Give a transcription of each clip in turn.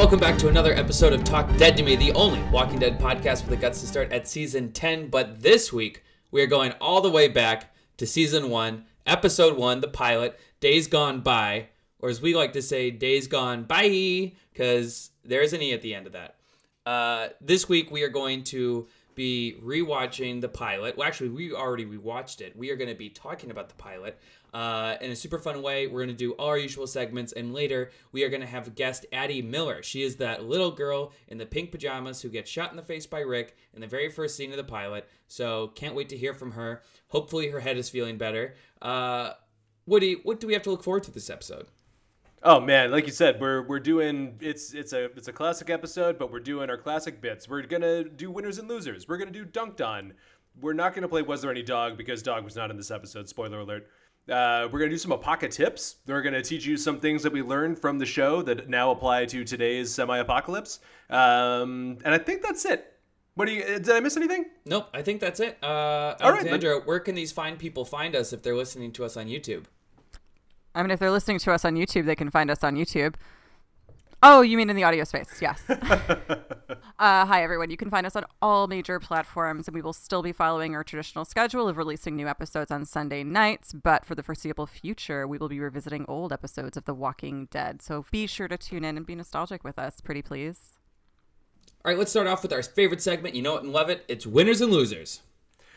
welcome back to another episode of Talk Dead to Me, the only Walking Dead podcast with the guts to start at Season 10. But this week, we are going all the way back to Season 1, Episode 1, the pilot, Days Gone By, or as we like to say, Days Gone Bye, because there is an E at the end of that. This week, we are going to be rewatching the pilot. Well, actually, we already rewatched it. We are going to be talking about the pilot in a super fun way. We're going to do all our usual segments, and later we are going to have guest Addie Miller. She is that little girl in the pink pajamas who gets shot in the face by Rick in the very first scene of the pilot. So can't wait to hear from her. Hopefully her head is feeling better. Woody, what do we have to look forward to this episode? Oh man, like you said, we're doing it's a classic episode, but we're doing our classic bits. We're gonna do winners and losers. We're gonna do DunkedOn. We're not gonna play Was There Any Dog because Dog was not in this episode. Spoiler alert. We're gonna do some Apoca tips. We're gonna teach you some things that we learned from the show that now apply to today's semi-apocalypse. And I think that's it. Did I miss anything? Nope, I think that's it. Alexandra, where can these fine people find us if they're listening to us on YouTube? I mean, if they're listening to us on YouTube, they can find us on YouTube. Oh, you mean in the audio space? Yes. Hi, everyone. You can find us on all major platforms, and we will still be following our traditional schedule of releasing new episodes on Sunday nights. But for the foreseeable future, we will be revisiting old episodes of The Walking Dead. So be sure to tune in and be nostalgic with us, pretty please. All right, let's start off with our favorite segment. You know it and love it. It's Winners and Losers.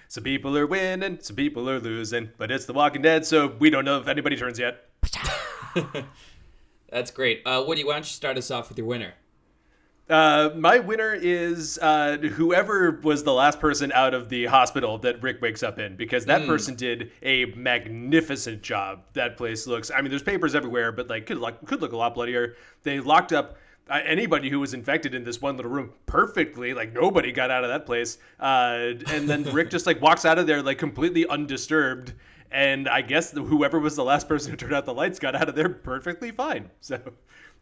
Some people are winning, some people are losing, but it's The Walking Dead, so we don't know if anybody turns yet. That's great. Woody, why don't you start us off with your winner? My winner is whoever was the last person out of the hospital that Rick wakes up in, because that person did a magnificent job. That place looks, I mean, there's papers everywhere, but like could look a lot bloodier. They locked up anybody who was infected in this one little room perfectly. Like nobody got out of that place. And then Rick just like walks out of there like completely undisturbed. And I guess whoever was the last person who turned out the lights got out of there perfectly fine. So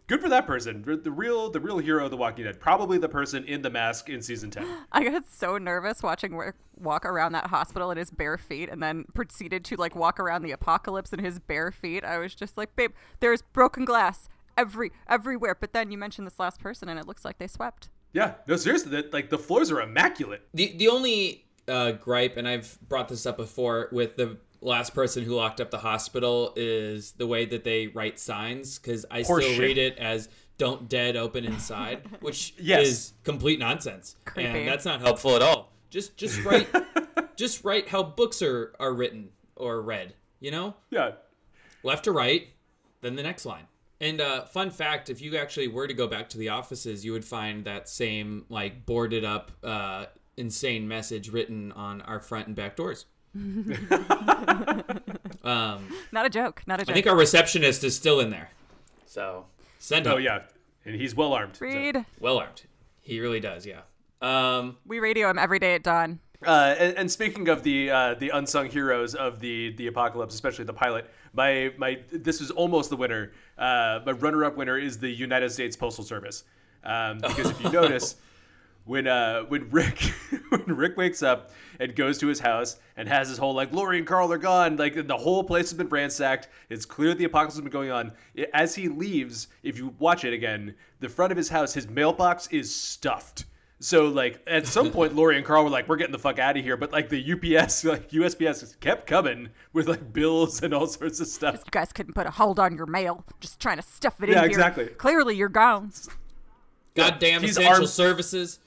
good for that person. The real hero of The Walking Dead. Probably the person in the mask in season 10. I got so nervous watching Rick walk around that hospital in his bare feet and then proceeded to like walk around the apocalypse in his bare feet. I was just like, babe, there's broken glass everywhere. But then you mentioned this last person and it looks like they swept. Yeah, no, seriously, like the floors are immaculate. The only gripe, and I've brought this up before with the last person who locked up the hospital, is the way that they write signs, because I still read it as "Don't Dead Open Inside," which is complete nonsense. Creepy. And that's not helpful at all. Just write just write how books are written or read, you know? Yeah. Left to right, then the next line. And fun fact, if you actually were to go back to the offices, you would find that same like boarded up insane message written on our front and back doors. Not a joke. I think our receptionist is still in there. So send him. Oh yeah, and he's well armed. Reed. So. Well armed. He really does. Yeah. We radio him every day at dawn. And speaking of the unsung heroes of the apocalypse, especially the pilot, this is almost the winner. My runner-up winner is the United States Postal Service, because if you notice. When Rick wakes up and goes to his house and has his whole like Lori and Carl are gone, like the whole place has been ransacked. It's clear the apocalypse has been going on. As he leaves, if you watch it again, the front of his house, his mailbox is stuffed. So like at some point, Lori and Carl were like, "We're getting the fuck out of here," but like the UPS, like USPS, kept coming with like bills and all sorts of stuff. You guys couldn't put a hold on your mail, just trying to stuff it in here. Yeah, exactly. Clearly, you're gone. Goddamn essential services.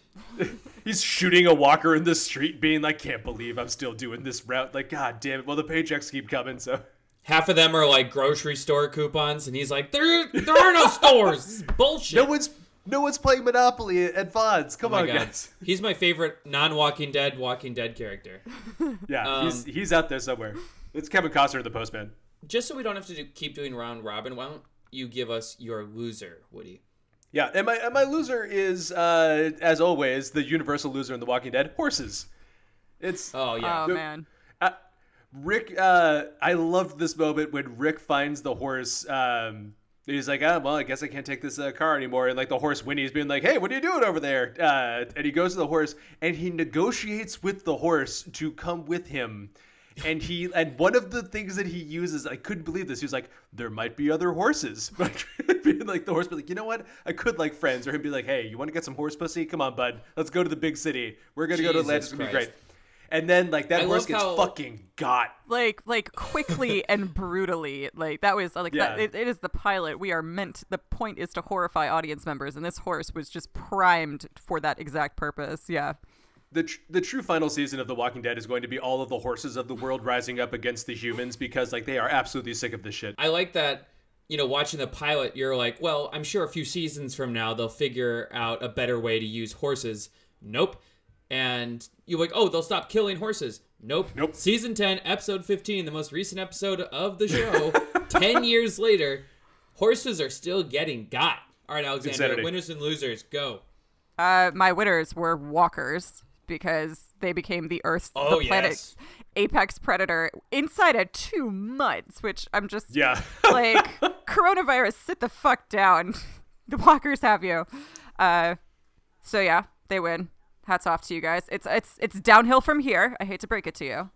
He's shooting a walker in the street, being like, "Can't believe I'm still doing this route." Like, God damn it. Well, the paychecks keep coming, so. Half of them are like grocery store coupons, and he's like, there are no stores. This is bullshit. No one's playing Monopoly at Fonz. Come on, God. guys. He's my favorite non-Walking Dead Walking Dead character. Yeah, he's out there somewhere. It's Kevin Costner, the postman. Just so we don't have to keep doing round robin, why don't you give us your loser, Woody? Yeah, and my loser is, as always, the universal loser in The Walking Dead, horses. Man. Rick, I loved this moment when Rick finds the horse. He's like, well, I guess I can't take this car anymore. And like the horse Winnie's being like, "Hey, what are you doing over there?" And he goes to the horse and he negotiates with the horse to come with him. And one of the things that he uses, I couldn't believe this. He was like, there might be other horses. Like the horse be like, you know what? I could like friends. Or he'd be like, hey, you want to get some horse pussy? Come on, bud. Let's go to the big city. We're going to go to Atlanta. It's going to be great. And then like that horse gets fucking got. Like quickly and brutally. Like that was like that, it is the pilot. We are meant, the point is to horrify audience members. And this horse was just primed for that exact purpose. Yeah. The true final season of The Walking Dead is going to be all of the horses of the world rising up against the humans because like they are absolutely sick of this shit. I like that, watching the pilot, you're like, well, I'm sure a few seasons from now they'll figure out a better way to use horses. Nope. And you're like, oh, they'll stop killing horses. Nope. Season 10, episode 15, the most recent episode of the show, 10 years later, horses are still getting got. All right, Alexander, Insanity. Winners and losers, go. My winners were walkers because they became the planet's apex predator inside of 2 months, which I'm just like, coronavirus, sit the fuck down. The walkers have you. So yeah, they win. Hats off to you guys. It's downhill from here. I hate to break it to you.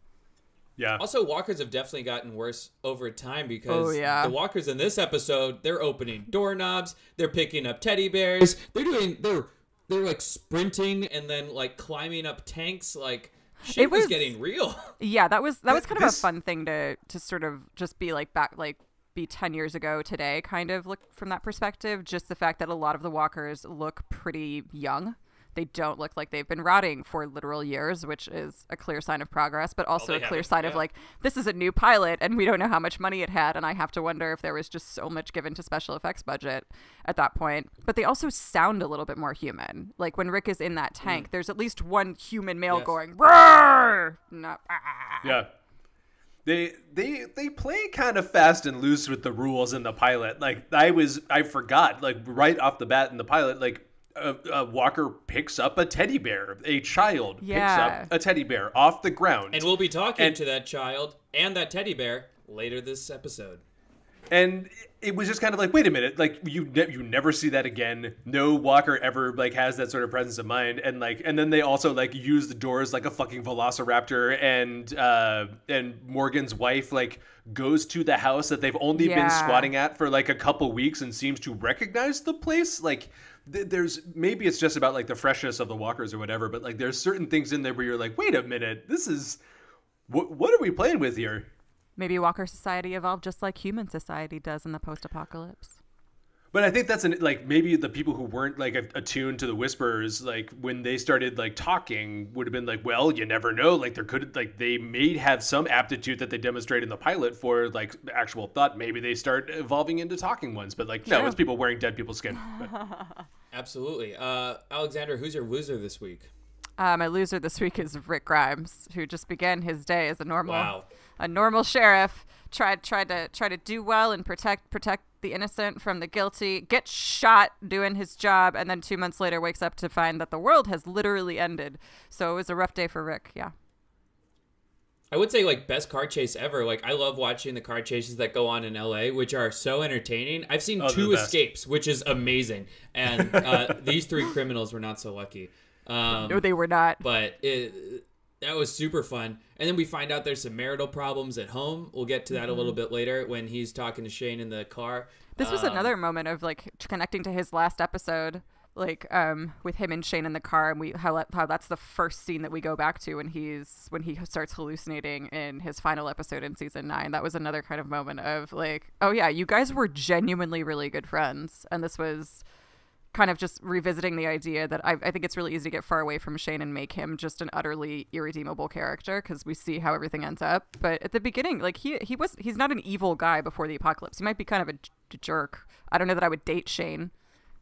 Yeah. Also, walkers have definitely gotten worse over time because the walkers in this episode, they're opening doorknobs, they're picking up teddy bears, they're like sprinting and then like climbing up tanks. Like shit was getting real. Yeah, that was kind of a fun thing to sort of just be like back, like be 10 years ago today, kind of look from that perspective. Just the fact that a lot of the walkers look pretty young. They don't look like they've been rotting for literal years, which is a clear sign of progress, but also a clear sign of like, this is a new pilot and we don't know how much money it had. And I have to wonder if there was just so much given to special effects budget at that point. But they also sound a little bit more human. Like when Rick is in that tank, there's at least one human male going, roar! Not, yeah. They play kind of fast and loose with the rules in the pilot. Like I forgot, like right off the bat in the pilot, like, Walker picks up a teddy bear. A child picks up a teddy bear off the ground. And we'll be talking to that child and that teddy bear later this episode. And it was just kind of like, wait a minute, like you never see that again. No Walker ever like has that sort of presence of mind. And like, and then they also like use the doors like a fucking velociraptor. And Morgan's wife like goes to the house that they've only been squatting at for like a couple weeks and seems to recognize the place. Like, there's maybe it's just about like the freshness of the walkers or whatever, but like there's certain things in there where you're like, wait a minute, this is what are we playing with here? Maybe Walker society evolved just like human society does in the post-apocalypse. But I think that's like maybe the people who weren't like attuned to the whisperers, like when they started like talking, would have been like, well, you never know. Like there could like they may have some aptitude that they demonstrate in the pilot for like actual thought. Maybe they start evolving into talking ones. But like no, it's people wearing dead people's skin. Absolutely. Alexander, who's your loser this week? My loser this week is Rick Grimes, who just began his day as a normal sheriff. Tried to do well and protect the innocent from the guilty, gets shot doing his job, and then 2 months later wakes up to find that the world has literally ended. So it was a rough day for Rick. Yeah. I would say like best car chase ever. Like I love watching the car chases that go on in LA, which are so entertaining. I've seen 2 escapes, which is amazing. And these 3 criminals were not so lucky. No, they were not. But that was super fun. And then we find out there's some marital problems at home. We'll get to that a little bit later when he's talking to Shane in the car. This was another moment of like connecting to his last episode, like with him and Shane in the car, and how that's the first scene that we go back to when he starts hallucinating in his final episode in season 9. That was another kind of moment of like, oh yeah, you guys were genuinely really good friends, and this was kind of just revisiting the idea that I think it's really easy to get far away from Shane and make him just an utterly irredeemable character because we see how everything ends up. But at the beginning, like he's not an evil guy before the apocalypse. He might be kind of a jerk. I don't know that I would date Shane,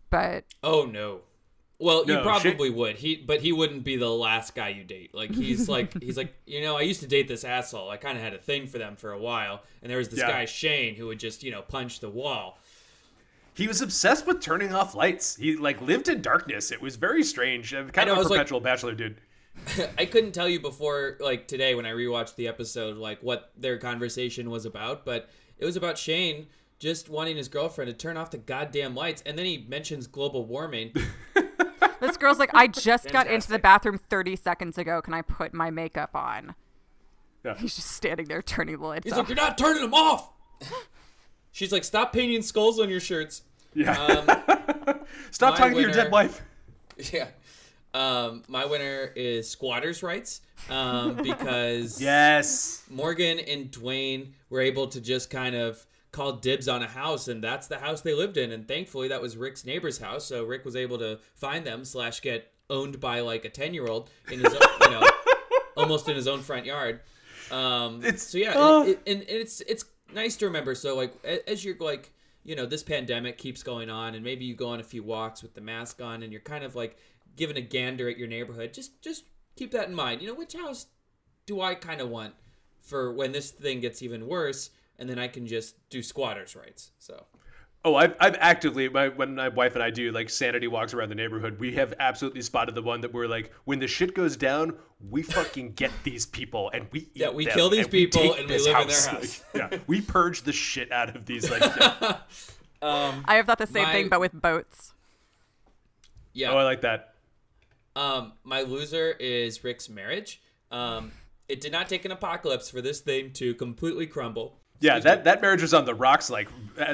but oh no. Well, you probably would. But he wouldn't be the last guy you date. Like he's like I used to date this asshole. I kind of had a thing for them for a while, and there was this guy Shane who would just punch the wall. He was obsessed with turning off lights. He like lived in darkness. It was very strange. Kind of a perpetual bachelor dude. I couldn't tell you before like today when I rewatched the episode like what their conversation was about, but it was about Shane just wanting his girlfriend to turn off the goddamn lights, and then he mentions global warming. This girl's like, I just got into the bathroom 30 seconds ago. Can I put my makeup on? Yeah. He's just standing there turning the lights He's off. like, you're not turning them off. She's like, stop painting skulls on your shirts. Yeah. Stop talking to your dead wife. Yeah. My winner is squatters' rights because yes, Morgan and Dwayne were able to just kind of call dibs on a house, and that's the house they lived in. And thankfully, that was Rick's neighbor's house, so Rick was able to find them / get owned by like a 10-year-old in his own, almost in his own front yard. It's nice to remember. So like as you're like, this pandemic keeps going on, and maybe you go on a few walks with the mask on, and you're kind of like giving a gander at your neighborhood. Just keep that in mind. Which house do I kind of want for when this thing gets even worse, and then I can just do squatters' rights. So. Oh, I've actively, when my wife and I do like sanity walks around the neighborhood, we have absolutely spotted the one that we're like, when the shit goes down, we fucking get these people and we eat we them, kill these people and we live in their house. Like, yeah, we purge the shit out of these. Like, I have thought the same thing, but with boats. Yeah. Oh, I like that. My loser is Rick's marriage. It did not take an apocalypse for this thing to completely crumble. Yeah, that marriage was on the rocks, like,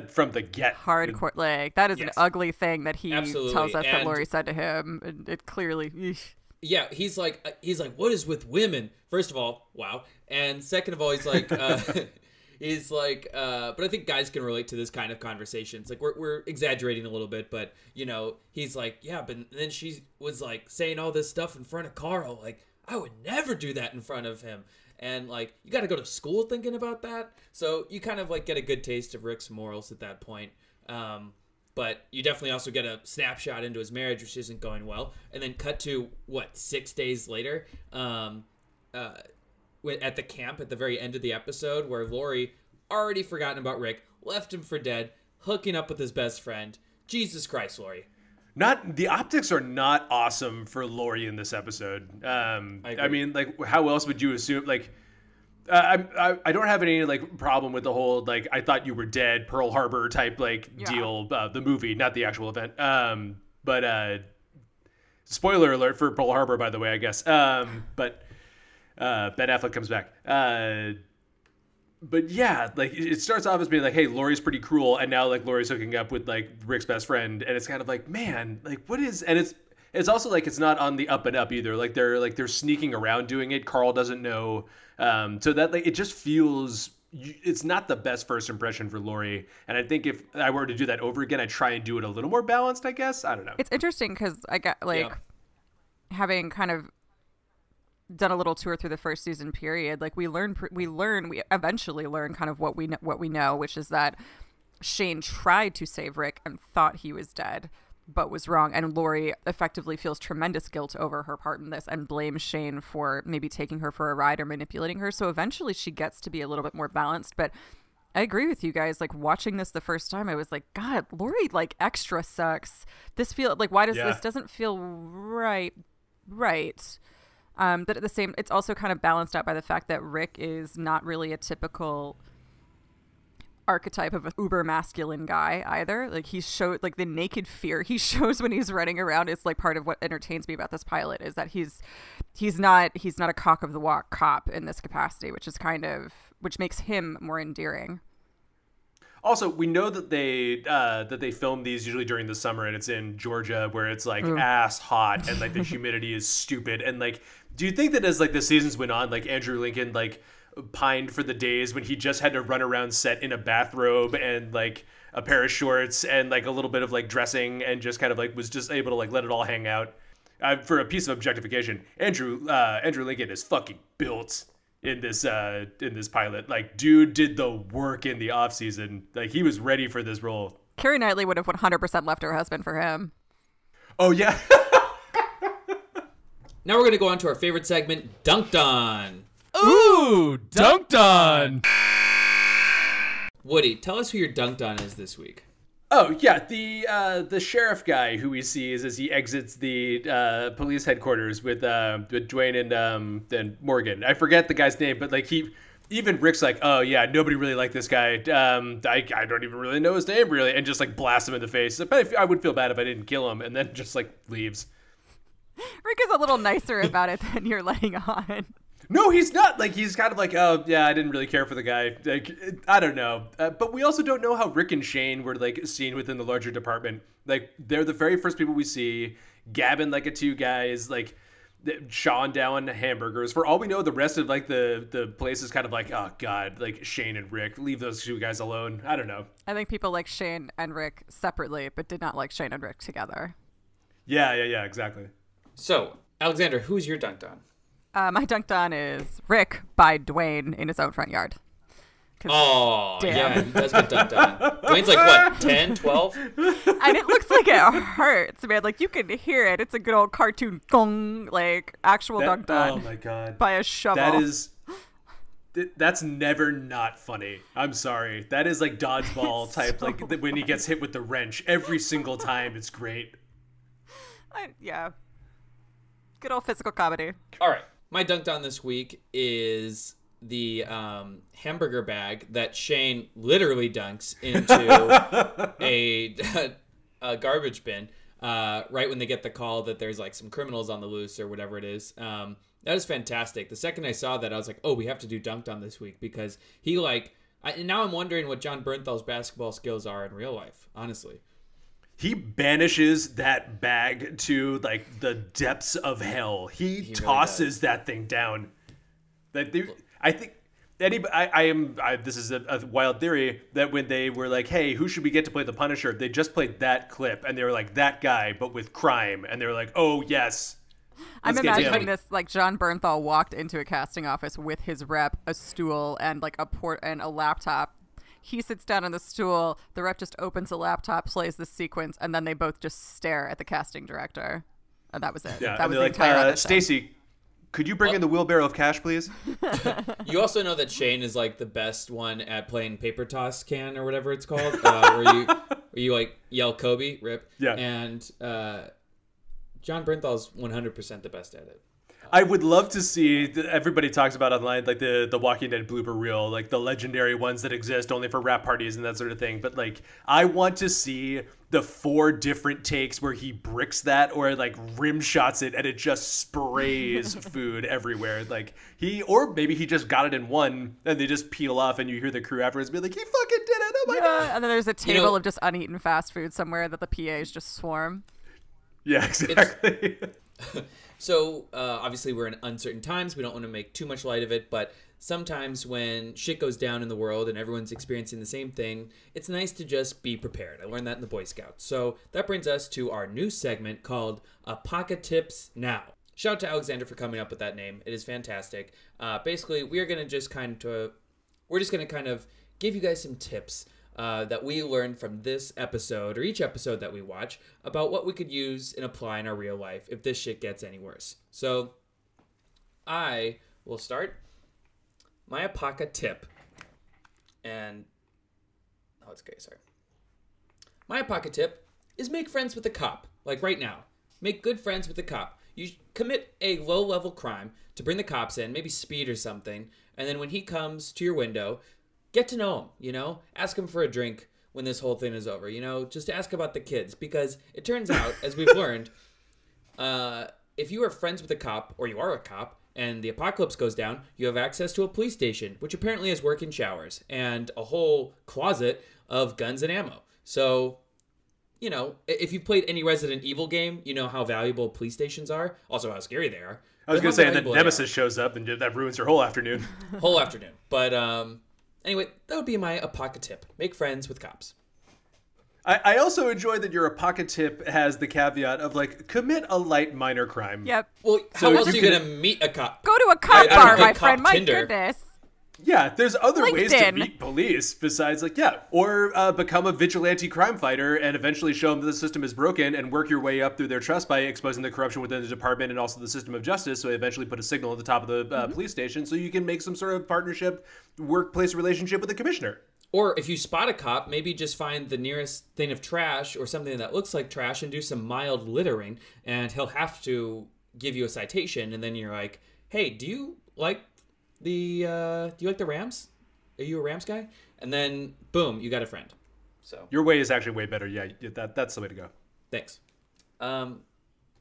from the get. Hardcore, like, that is an ugly thing that he Absolutely. tells us that Lori said to him. And it clearly... Eesh. Yeah, he's like, what is with women? First of all, wow. And second of all, he's like, but I think guys can relate to this kind of conversation. It's like, we're exaggerating a little bit, but, he's like, yeah, but then she was like saying all this stuff in front of Carl. Like, I would never do that in front of him. And, like, you got to go to school thinking about that. So you kind of, like, get a good taste of Rick's morals at that point. But you definitely also get a snapshot into his marriage, which isn't going well. And then cut to, 6 days later at the camp at the very end of the episode where Lori, already forgotten about Rick, left him for dead, hooking up with his best friend. Jesus Christ, Lori. The optics are not awesome for Lori in this episode. I mean, like, how else would you assume? Like, I don't have any like problem with the whole like I thought you were dead Pearl Harbor type deal. The movie, not the actual event. But spoiler alert for Pearl Harbor, by the way, I guess. But Ben Affleck comes back. But yeah, like it starts off as being like, hey, Lori's pretty cruel, and now like Lori's hooking up with like Rick's best friend, and it's kind of like, man, like what is? And it's also like it's not on the up and up either. Like they're sneaking around doing it. Carl doesn't know, so that like it just feels it's not the best first impression for Lori. And I think if I were to do that over again, I'd try and do it a little more balanced. I guess I don't know. It's interesting because I got having kind of done a little tour through the first season period, like we eventually learn kind of what we know, which is that Shane tried to save Rick and thought he was dead but was wrong, and Lori effectively feels tremendous guilt over her part in this and blames Shane for maybe taking her for a ride or manipulating her. So eventually she gets to be a little bit more balanced. But I agree with you guys, like watching this the first time I was like, God, Lori like extra sucks. This feel like, why does this doesn't feel right. But at the same, it's also kind of balanced out by the fact that Rick is not really a typical archetype of an uber masculine guy either. Like he showed like the naked fear he shows when he's running around is like part of what entertains me about this pilot is that he's not a cock of the walk cop in this capacity, which makes him more endearing. Also, we know that they film these usually during the summer, and it's in Georgia where it's like ass hot and like the humidity is stupid. And like, do you think that as like the seasons went on, like Andrew Lincoln like pined for the days when he just had to run around set in a bathrobe and like a pair of shorts and like a little bit of like dressing and just kind of like was just able to like let it all hang out for a piece of objectification? Andrew Lincoln is fucking built in this pilot. Like, dude did the work in the off season. Like, he was ready for this role. Keira Knightley would have 100% left her husband for him. Oh yeah. Now we're gonna go on to our favorite segment, DunkedOn. Ooh, DunkedOn. Woody, tell us who your DunkedOn is this week. Oh yeah, the sheriff guy who we see as he exits the police headquarters with Dwayne and Morgan. I forget the guy's name, but like even Rick's like, oh yeah, nobody really liked this guy. I don't even really know his name really, and just like blast him in the face. But I would feel bad if I didn't kill him, and then just like leaves. Rick is a little nicer about it than you're letting on. No, he's not. Like, he's kind of like, oh, yeah, I didn't really care for the guy. Like, I don't know. But we also don't know how Rick and Shane were, like, seen within the larger department. Like, they're the very first people we see gabbing like a two guys, like, chawing down hamburgers. For all we know, the rest of, like, the place is kind of like, oh, God, like, Shane and Rick, leave those two guys alone. I don't know. I think people like Shane and Rick separately, but did not like Shane and Rick together. Yeah, exactly. So, Alexander, who's your dunked on? My dunked on is Rick by Dwayne in his own front yard. Oh, damn. Yeah, he does get dunked on. Dwayne's like, what, 10, 12? And it looks like it hurts, man. Like, you can hear it. It's a good old cartoon gong, like, actual dunked on. Oh, my God. By a shovel. That's never not funny. I'm sorry. That is like dodgeball type, like when he gets hit with the wrench. Every single time, it's great. Yeah. Good old physical comedy. All right. My dunked on this week is the hamburger bag that Shane literally dunks into a garbage bin right when they get the call that there's like some criminals on the loose or whatever it is. That is fantastic. The second I saw that, I was like, oh, we have to do dunked on this week because he now I'm wondering what John Bernthal's basketball skills are in real life, honestly. He banishes that bag to, like, the depths of hell. He tosses really that thing down. I think this is a wild theory that when they were like, hey, who should we get to play the Punisher? They just played that clip and they were like, that guy, but with crime. And they were like, oh, yes. I'm imagining this, like, John Bernthal walked into a casting office with his rep, a stool, and like a laptop. He sits down on the stool, the rep just opens a laptop, plays the sequence, and then they both just stare at the casting director. And that was it. Yeah, that was the entire Stacy, could you bring in the wheelbarrow of cash, please? You also know that Shane is like the best one at playing paper toss can or whatever it's called, where you like yell Kobe, rip. Yeah. And John Bernthal's 100% the best at it. I would love to see, everybody talks about online, like the Walking Dead blooper reel, like the legendary ones that exist only for rap parties and that sort of thing. But like, I want to see the 4 different takes where he bricks that or like rim shots it and it just sprays food everywhere. Like or maybe he just got it in one and they just peel off and you hear the crew afterwards be like, he fucking did it. Oh my God. And then there's a table of just uneaten fast food somewhere that the PAs just swarm. Yeah, exactly. So, obviously, we're in uncertain times. We don't want to make too much light of it, but sometimes when shit goes down in the world and everyone's experiencing the same thing, it's nice to just be prepared. I learned that in the Boy Scouts. So that brings us to our new segment called Apocalypse Now. Shout out to Alexander for coming up with that name. It is fantastic. Basically, we're just going to kind of give you guys some tips that we learned from this episode or each episode that we watch about what we could use and apply in our real life if this shit gets any worse. So I will start my Apoca tip. My Apoca tip is make friends with the cop. Like right now, make good friends with the cop. You commit a low-level crime to bring the cops in, maybe speed or something, and then when he comes to your window, get to know him, ask him for a drink when this whole thing is over, just ask about the kids. Because it turns out, as we've learned, if you are friends with a cop, or you are a cop, and the apocalypse goes down, you have access to a police station, which apparently has working showers, and a whole closet of guns and ammo. So, if you've played any Resident Evil game, you know how valuable police stations are, also how scary they are. I was going to say, and then Nemesis shows up, and that ruins your whole afternoon. But, anyway, that would be my Apoca tip. Make friends with cops. I also enjoy that your Apoca tip has the caveat of, like, commit a light minor crime. Yep. Well, how else are you going to meet a cop? Go to a cop bar, my friend. My goodness. Yeah, there's other ways to meet police besides, or become a vigilante crime fighter and eventually show them that the system is broken and work your way up through their trust by exposing the corruption within the department and also the system of justice. So eventually put a signal at the top of the police station so you can make some sort of partnership, workplace relationship with the commissioner. Or if you spot a cop, maybe just find the nearest thing of trash or something that looks like trash and do some mild littering, and he'll have to give you a citation. And then you're like, hey, do you like the Rams? Are you a Rams guy? And then boom, you got a friend. So your way is actually way better. Yeah, that's the way to go. Thanks.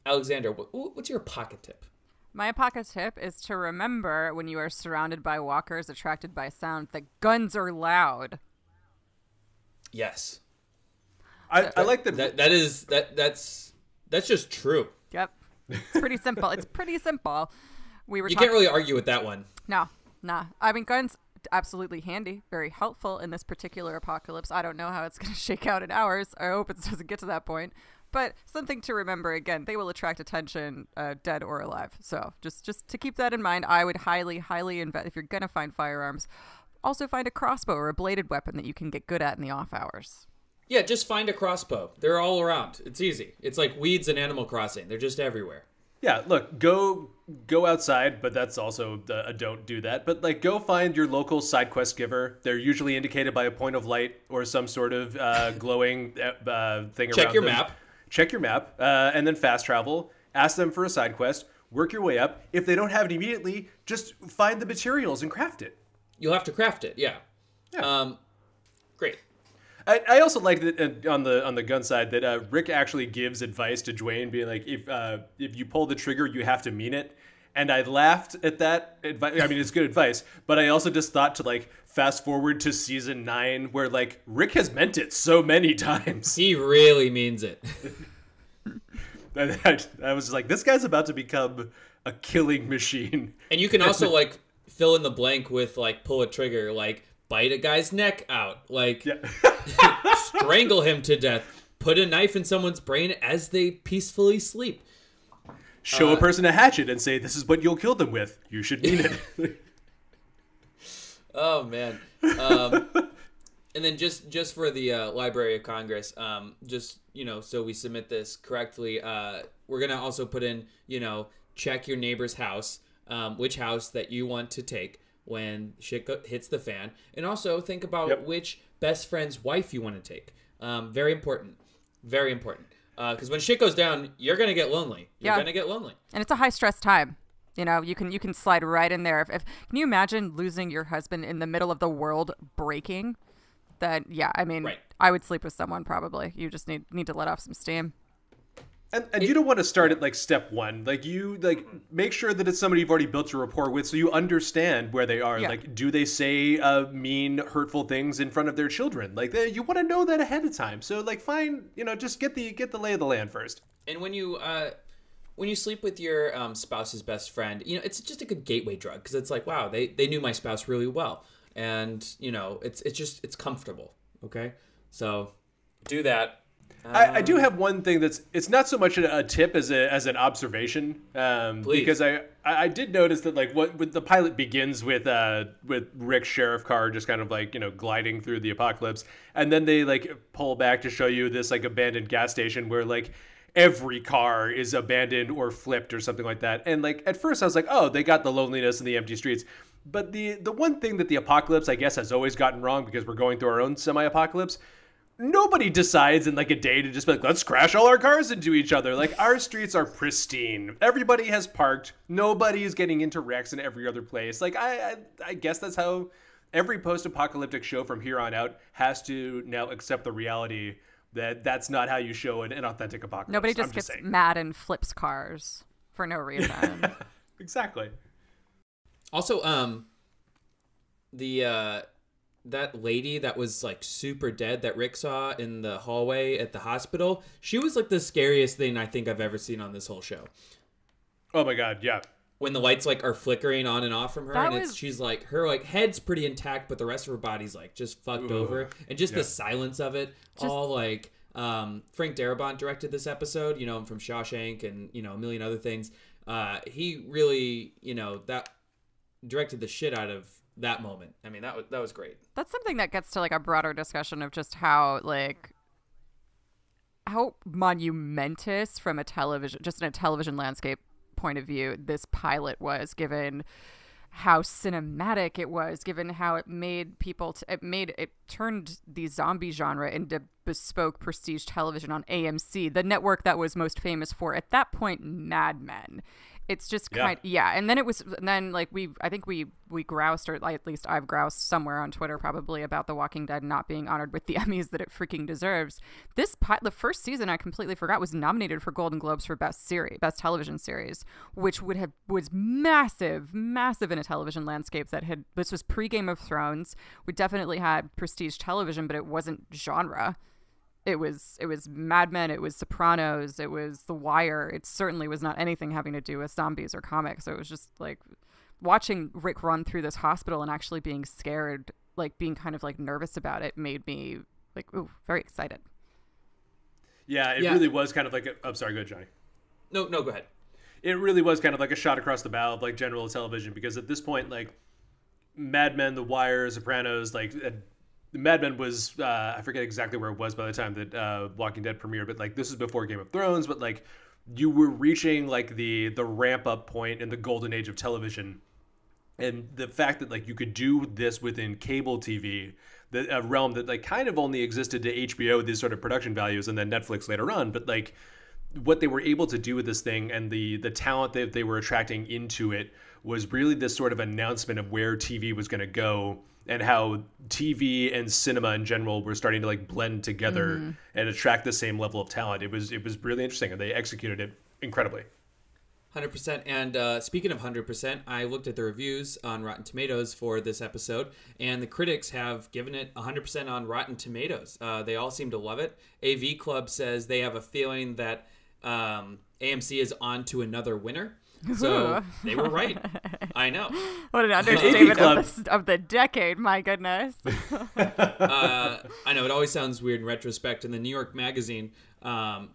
Alexander, what's your pocket tip? My pocket tip is to remember when you are surrounded by walkers attracted by sound that guns are loud. Yes. I like that's just true. Yep. It's pretty simple. You can't really argue with that one. No. I mean, guns absolutely handy, very helpful in this particular apocalypse. I don't know how it's going to shake out in ours. I hope it doesn't get to that point. But something to remember, again, they will attract attention, dead or alive. So just to keep that in mind, I would highly invest, if you're going to find firearms, also find a crossbow or a bladed weapon that you can get good at in the off hours. Yeah, just find a crossbow. They're all around. It's easy. It's like weeds in Animal Crossing. They're just everywhere. Yeah, look, go outside, but that's also a don't do that. But like, go find your local side quest giver. They're usually indicated by a point of light or some sort of glowing thing around them. Check your map, and then fast travel. Ask them for a side quest. Work your way up. If they don't have it immediately, just find the materials and craft it. You'll have to craft it, yeah. Great. I also like that on the gun side that Rick actually gives advice to Dwayne, being like, if you pull the trigger, you have to mean it. And I laughed at that advice. I mean, it's good advice, but I also just thought to like fast forward to season 9, where like Rick has meant it so many times. He really means it. I was just like, this guy's about to become a killing machine. And you can also like fill in the blank with like pull a trigger, like bite a guy's neck out, like strangle him to death, put a knife in someone's brain as they peacefully sleep. Show a person a hatchet and say, this is what you'll kill them with. You should mean it. Oh, man. And then just for the Library of Congress, just, so we submit this correctly, we're going to also put in, check your neighbor's house, which house that you want to take when shit hits the fan. And also think about which best friend's wife you want to take. Very important. Very important. Because when shit goes down, you're going to get lonely. You're going to get lonely. And it's a high-stress time. You can slide right in there. Can you imagine losing your husband in the middle of the world breaking? Then, right. I would sleep with someone probably. You just need to let off some steam. And you don't want to start at like step 1. Like make sure that it's somebody you've already built a rapport with, so you understand where they are. Yeah. Like, do they say mean, hurtful things in front of their children? Like, you want to know that ahead of time. So like, just get the lay of the land first. And when you sleep with your spouse's best friend, it's just a good gateway drug, because it's like, wow, they knew my spouse really well, and it's comfortable. Okay, so do that. I do have one thing it's not so much a tip as an observation, because I did notice that like what the pilot begins with Rick's sheriff car just kind of like gliding through the apocalypse, and then they like pull back to show you this like abandoned gas station where like every car is abandoned or flipped or something like that. And like at first I was like, oh, they got the loneliness and the empty streets. But the one thing that the apocalypse, I guess, has always gotten wrong, because we're going through our own semi-apocalypse, nobody decides in like a day to just be like, let's crash all our cars into each other. Like, our streets are pristine. Everybody has parked. Nobody is getting into wrecks in every other place. Like, I guess that's how every post-apocalyptic show from here on out has to now accept the reality that that's not how you show an authentic apocalypse. Nobody just gets mad and flips cars for no reason. Exactly. Also, that lady that was like super dead that Rick saw in the hallway at the hospital, she was like the scariest thing I think I've ever seen on this whole show. Oh my God, yeah. When the lights like are flickering on and off from her, she's like, her like head's pretty intact, but the rest of her body's like just fucked over, and just the silence of it, all like Frank Darabont directed this episode, from Shawshank and a million other things. He really that directed the shit out of that moment. I mean, that was great. That's something that gets to like a broader discussion of just how monumentous from in a television landscape point of view this pilot was, given how cinematic it was, given how it made people it turned the zombie genre into bespoke prestige television on AMC, the network that was most famous for at that point Mad Men. It's just and then I think we groused, or at least I've groused somewhere on Twitter probably, about The Walking Dead not being honored with the Emmys that it freaking deserves. The first season, I completely forgot, was nominated for Golden Globes for best television series, which was massive in a television landscape this was pre Game of Thrones. We definitely had prestige television, but it wasn't genre. It was Mad Men, it was Sopranos, it was The Wire. It certainly was not anything having to do with zombies or comics. So it was just like watching Rick run through this hospital and actually being scared, like being kind of like nervous about it, made me like, ooh, very excited. Yeah, it really was kind of like I'm sorry, go ahead, Johnny. No, go ahead. It really was kind of like a shot across the bow of like general television, because at this point, like Mad Men, The Wire, Sopranos, like Mad Men was I forget exactly where it was by the time that Walking Dead premiered, but like this is before Game of Thrones, but like you were reaching like the ramp up point in the golden age of television, and the fact that like you could do this within cable TV, a realm that like kind of only existed to HBO with these sort of production values, and then Netflix later on, but like what they were able to do with this thing and the talent that they were attracting into it was really this sort of announcement of where TV was going to go, and how TV and cinema in general were starting to like blend together and attract the same level of talent. It was really interesting, and they executed it incredibly. 100%. And speaking of 100%, I looked at the reviews on Rotten Tomatoes for this episode, and the critics have given it 100% on Rotten Tomatoes. They all seem to love it. AV Club says they have a feeling that AMC is on to another winner. So they were right. I know. What an understatement of the decade, my goodness. I know, it always sounds weird in retrospect. In the New York Magazine / Now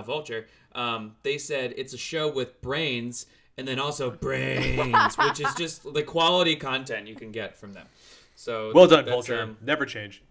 Vulture, they said it's a show with brains, and then also brains, which is just the quality content you can get from them. So well done, Vulture. Never change.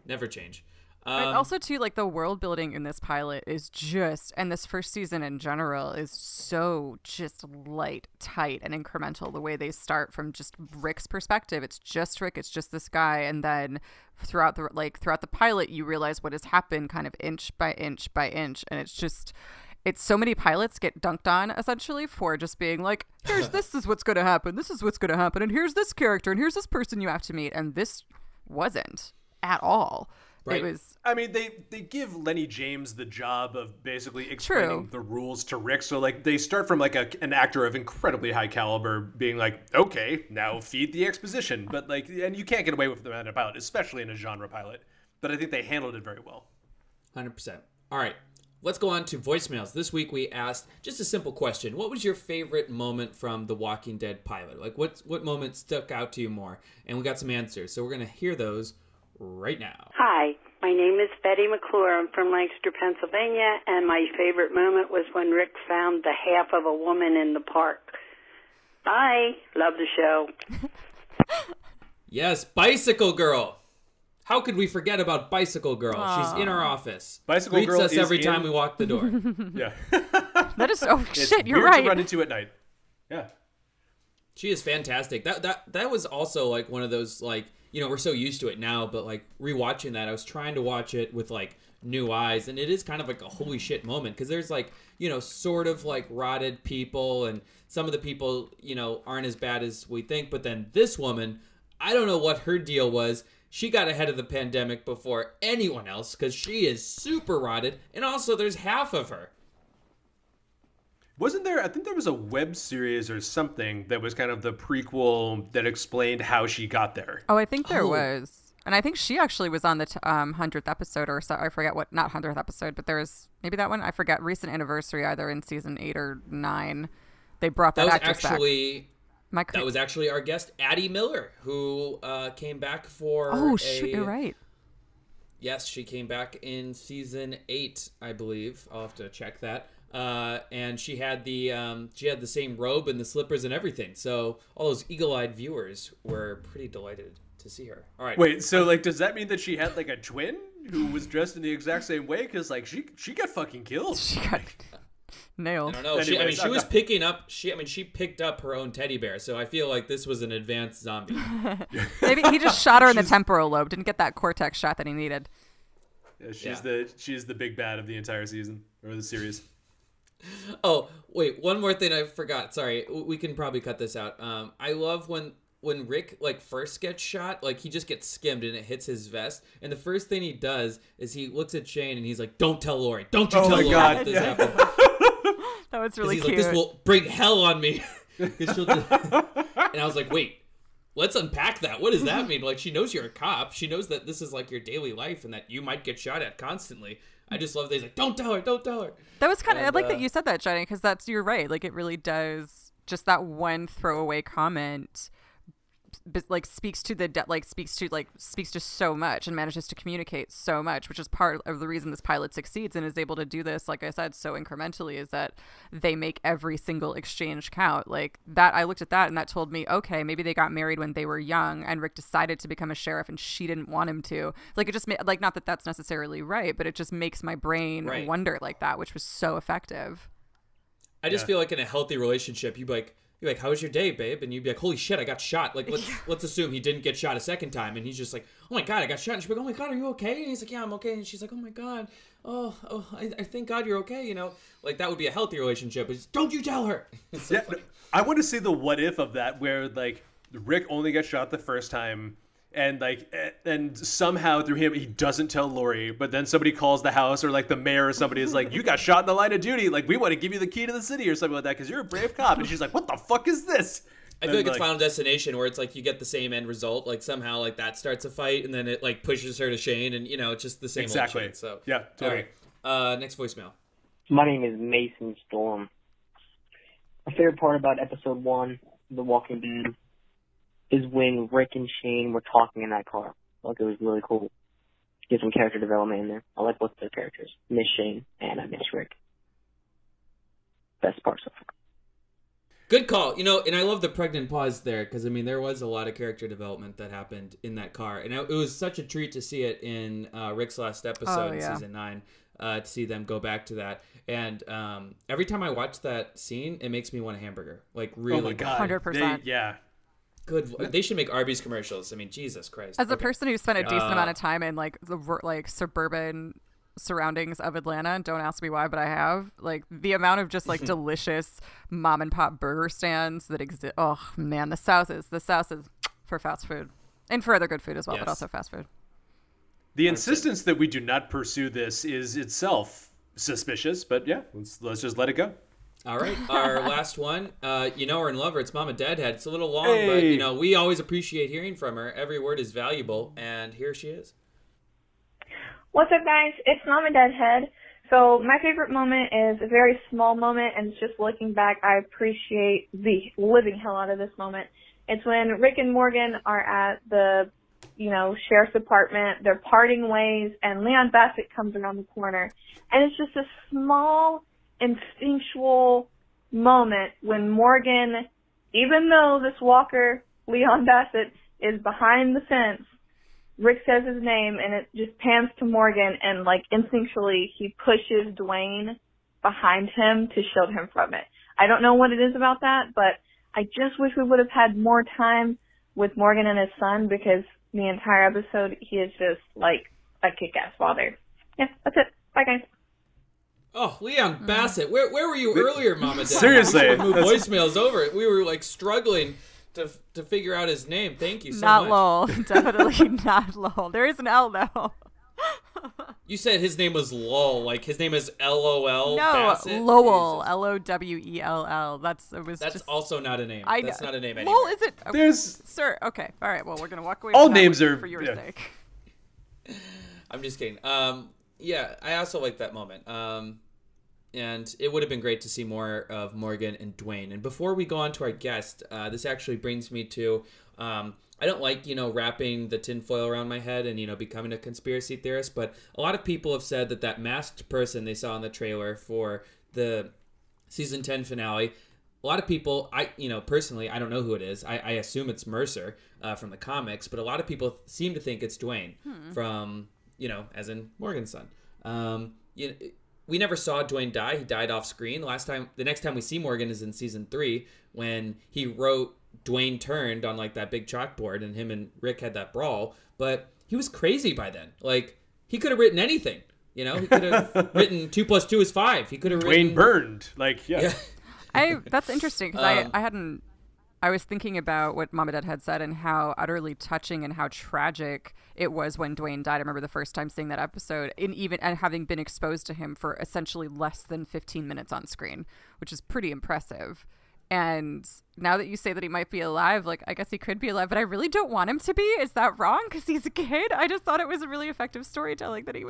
Never change. But also, too, like the world building in this pilot is just, and this first season in general is so just light, tight, and incremental. The way they start from just Rick's perspective, it's just Rick, it's just this guy, and then throughout the pilot, you realize what has happened, kind of inch by inch by inch, and it's so many pilots get dunked on essentially for just being like, this is what's going to happen, this is what's going to happen, and here's this character, and here's this person you have to meet, and this wasn't at all. Right. It was. I mean, they give Lenny James the job of basically explaining the rules to Rick. So like they start from like an actor of incredibly high caliber being like, okay, now feed the exposition. But like, and you can't get away with that in a pilot, especially in a genre pilot. But I think they handled it very well. 100%. All right. Let's go on to voicemails. This week we asked just a simple question. What was your favorite moment from the Walking Dead pilot? Like what moment stuck out to you more? And we got some answers. So we're going to hear those right now. Hi, my name is Betty McClure. I'm from Lancaster, Pennsylvania, and my favorite moment was when Rick found the half of a woman in the park. Bye. Love the show. Yes, Bicycle Girl. How could we forget about Bicycle Girl? Aww. She's in our office. Bicycle Greets Girl us every time we walk the door. Yeah. That is shit. You're weird right. To run into at night. Yeah. She is fantastic. That was also like one of those, like, you know, we're so used to it now, but like rewatching that, I was trying to watch it with like new eyes, and it is kind of like a holy shit moment, because there's like, you know, sort of like rotted people, and some of the people, you know, aren't as bad as we think, but then this woman, I don't know what her deal was. She got ahead of the pandemic before anyone else, because she is super rotted, and also there's half of her. Wasn't there, I think there was a web series or something that was kind of the prequel that explained how she got there. Oh, I think there was. And I think she actually was on the 100th episode or so. I forget what, not 100th episode, but there was maybe that one. I forget. Recent anniversary, either in season 8 or 9. They brought that actress back. That was actually our guest, Addie Miller, who came back for shoot, you're right. Yes, she came back in season 8, I believe. I'll have to check that. And she had the same robe and the slippers and everything. So all those eagle-eyed viewers were pretty delighted to see her. All right. Wait, so like, does that mean that she had like a twin who was dressed in the exact same way? Because like she got fucking killed. She got nailed. I don't know. Anyways, she was picking up. She picked up her own teddy bear. So I feel like this was an advanced zombie. Maybe he just shot her in the temporal lobe. Didn't get that cortex shot that he needed. Yeah, she's the big bad of the entire season or the series. Oh, wait, one more thing I forgot. Sorry, we can probably cut this out. I love when Rick like first gets shot, like he just gets skimmed and it hits his vest, and the first thing he does is he looks at Shane and he's like, "Don't tell Lori. Don't you tell Lori that this happened." That was really he's cute. like, "This will bring hell on me." And I was like, "Wait, let's unpack that. What does that mean?" Like, she knows you're a cop. She knows that this is like your daily life and that you might get shot at constantly. I just love that he's like, "Don't tell her. Don't tell her." That was kind of, I like that you said that, Jenny, because you're right. Like, it really does, just that one throwaway comment like speaks to so much and manages to communicate so much, which is part of the reason this pilot succeeds and is able to do this, like I said, so incrementally, is that they make every single exchange count. Like that, I looked at that and that told me, okay, maybe they got married when they were young and Rick decided to become a sheriff and she didn't want him to. Like, it just like, not that that's necessarily right, but it just makes my brain wonder like that, which was so effective. I just feel like in a healthy relationship, you'd be like, "How was your day, babe?" And you'd be like, "Holy shit, I got shot." Like, let's assume he didn't get shot a second time, and he's just like, "Oh my god, I got shot." And she's like, "Oh my god, are you okay?" And he's like, "Yeah, I'm okay." And she's like, "Oh my god, I thank God you're okay." You know, like that would be a healthy relationship. It's, don't you tell her. So I want to see the what if of that, where like Rick only gets shot the first time, and like, and somehow through him he doesn't tell Lori, but then somebody calls the house, or like the mayor or somebody is like, "You got shot in the line of duty. Like, we want to give you the key to the city," or something like that, because you're a brave cop. And she's like, "What the fuck is this?" I feel like it's Final Destination, where it's like you get the same end result. Like somehow, like that starts a fight, and then it like pushes her to Shane, and you know, it's just the same old shit. So yeah, totally. All right. Next voicemail. My name is Mason Storm. My favorite part about episode 1, The Walking Dead, is when Rick and Shane were talking in that car. Like, it was really cool. Get some character development in there. I like both their characters. Miss Shane and I miss Rick. Best part so far. Good call. You know, and I love the pregnant pause there, because I mean, there was a lot of character development that happened in that car, and it was such a treat to see it in Rick's last episode in season 9. To see them go back to that, and every time I watch that scene, it makes me want a hamburger. Like, really, oh my god, 100%. Yeah. Good. They should make Arby's commercials. I mean, Jesus Christ. As a person who spent a decent amount of time in like the suburban surroundings of Atlanta, don't ask me why, but I have, like, the amount of just like delicious mom and pop burger stands that exist. Oh man, the South is for fast food and for other good food as well, but also fast food. The insistence that we do not pursue this is itself suspicious, but yeah, let's just let it go. All right, our last one. You know her and love her. It's Mama Deadhead. It's a little long, but you know, we always appreciate hearing from her. Every word is valuable, and here she is. What's up, guys? It's Mama Deadhead. So my favorite moment is a very small moment, and just looking back, I appreciate the living hell out of this moment. It's when Rick and Morgan are at the, sheriff's department. They're parting ways, and Leon Bassett comes around the corner, and it's just a small, instinctual moment when Morgan, even though this walker, Leon Bassett, is behind the fence, Rick says his name, and it just pans to Morgan, and like instinctually he pushes Dwayne behind him to shield him from it. I don't know what it is about that, but I just wish we would have had more time with Morgan and his son, because the entire episode he is just like a kick-ass father. Yeah, that's it. Bye, guys. Oh, Leon Bassett, where were you earlier, Mama? Dad? Seriously, we move voicemails over. We were like struggling to figure out his name. Thank you so not much. Lowell. Definitely not Lowell. There is an L though. You said his name was Lowell. Like his name is LOL. No, Bassett? Lowell. LOWELL. That's just also not a name. That's not a name anymore. Lowell, is it? There's Sir. Okay. All right. Well, we're gonna walk away. All from that names are for your sake. I'm just kidding. Yeah, I also like that moment. And it would have been great to see more of Morgan and Dwayne. And before we go on to our guest, this actually brings me to, I don't like, wrapping the tinfoil around my head and, becoming a conspiracy theorist. But a lot of people have said that masked person they saw in the trailer for the season 10 finale, a lot of people, personally, I don't know who it is. I assume it's Mercer from the comics. But a lot of people seem to think it's Dwayne from, as in Morgan's son. We never saw Dwayne die. He died off screen. The next time we see Morgan is in season 3 when he wrote Dwayne Turned on like that big chalkboard, and him and Rick had that brawl. But he was crazy by then. Like, he could have written anything. You know, he could have written 2 + 2 is 5. He could have written Wayne burned. Like, yeah. That's interesting because I was thinking about what Mom and Dad had said and how utterly touching and how tragic it was when Dwayne died. I remember the first time seeing that episode and having been exposed to him for essentially less than 15 minutes on screen, which is pretty impressive. And now that you say that he might be alive, like, I guess he could be alive, but I really don't want him to be. Is that wrong? Because he's a kid. I just thought it was a really effective storytelling that he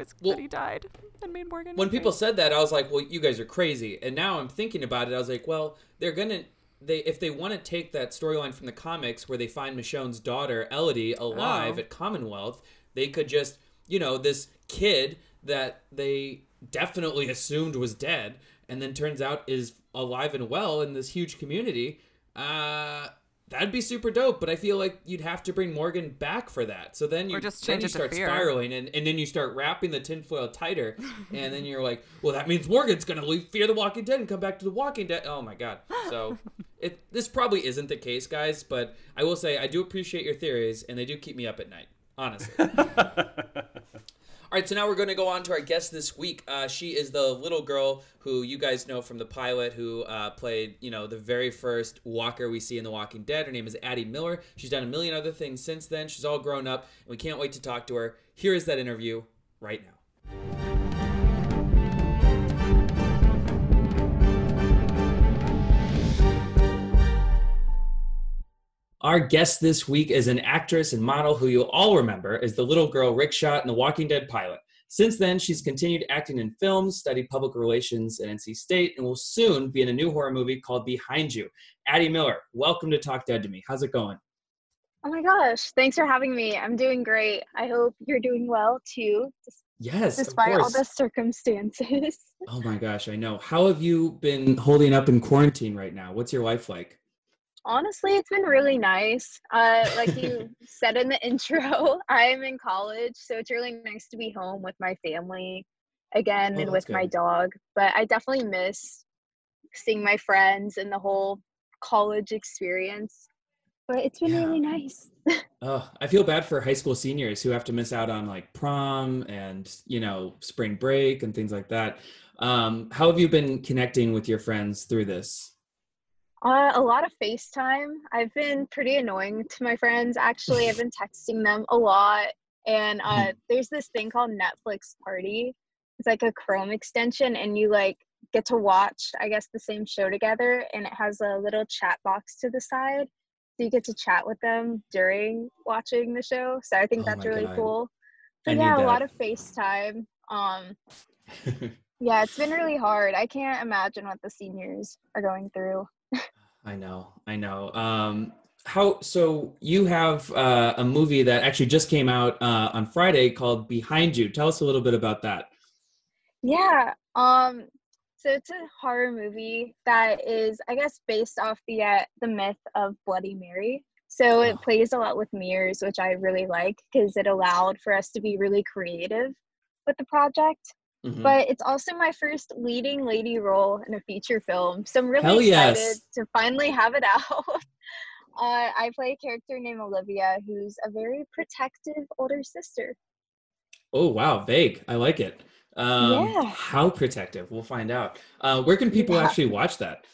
died and made Morgan. When people said that, I was like, well, you guys are crazy. And now I'm thinking about it. I was like, well, if they want to take that storyline from the comics where they find Michonne's daughter, Elodie, alive at Commonwealth, they could just, this kid that they definitely assumed was dead and then turns out is alive and well in this huge community. That'd be super dope, but I feel like you'd have to bring Morgan back for that. So then you start spiraling, and then you start wrapping the tinfoil tighter, and then you're like, well, that means Morgan's going to leave Fear the Walking Dead and come back to The Walking Dead. Oh, my God. So this probably isn't the case, guys, but I will say I do appreciate your theories, and they do keep me up at night, honestly. All right, so now we're going to go on to our guest this week. She is the little girl who you guys know from the pilot who played, the very first walker we see in The Walking Dead. Her name is Addie Miller. She's done a million other things since then. She's all grown up, and we can't wait to talk to her. Here is that interview right now. Our guest this week is an actress and model who you'll all remember as the little girl Rick shot in The Walking Dead pilot. Since then, she's continued acting in films, studied public relations at NC State, and will soon be in a new horror movie called Behind You. Addie Miller, welcome to Talk Dead to Me. How's it going? Oh my gosh, thanks for having me. I'm doing great. I hope you're doing well too. Yes, despite all the circumstances. Oh my gosh, I know. How have you been holding up in quarantine right now? What's your life like? Honestly, it's been really nice. Like you said in the intro, I'm in college, so it's really nice to be home with my family again and with my dog. But I definitely miss seeing my friends and the whole college experience. But it's been really nice. Oh, I feel bad for high school seniors who have to miss out on like prom and, spring break and things like that. How have you been connecting with your friends through this? A lot of FaceTime. I've been pretty annoying to my friends. Actually, I've been texting them a lot. And there's this thing called Netflix Party. It's like a Chrome extension, and you get to watch, I guess, the same show together. And it has a little chat box to the side. So you get to chat with them during watching the show. So I think that's really cool. But yeah, a lot of FaceTime. Yeah, it's been really hard. I can't imagine what the seniors are going through. I know. So you have a movie that actually just came out on Friday called Behind You. Tell us a little bit about that. Yeah. So it's a horror movie that is, I guess, based off the myth of Bloody Mary. So it plays a lot with mirrors, which I really like because it allowed for us to be really creative with the project. Mm-hmm. But it's also my first leading lady role in a feature film. So I'm really excited to finally have it out. I play a character named Olivia, who's a very protective older sister. Oh, wow. Vague. I like it. How protective? We'll find out. Where can people actually watch that?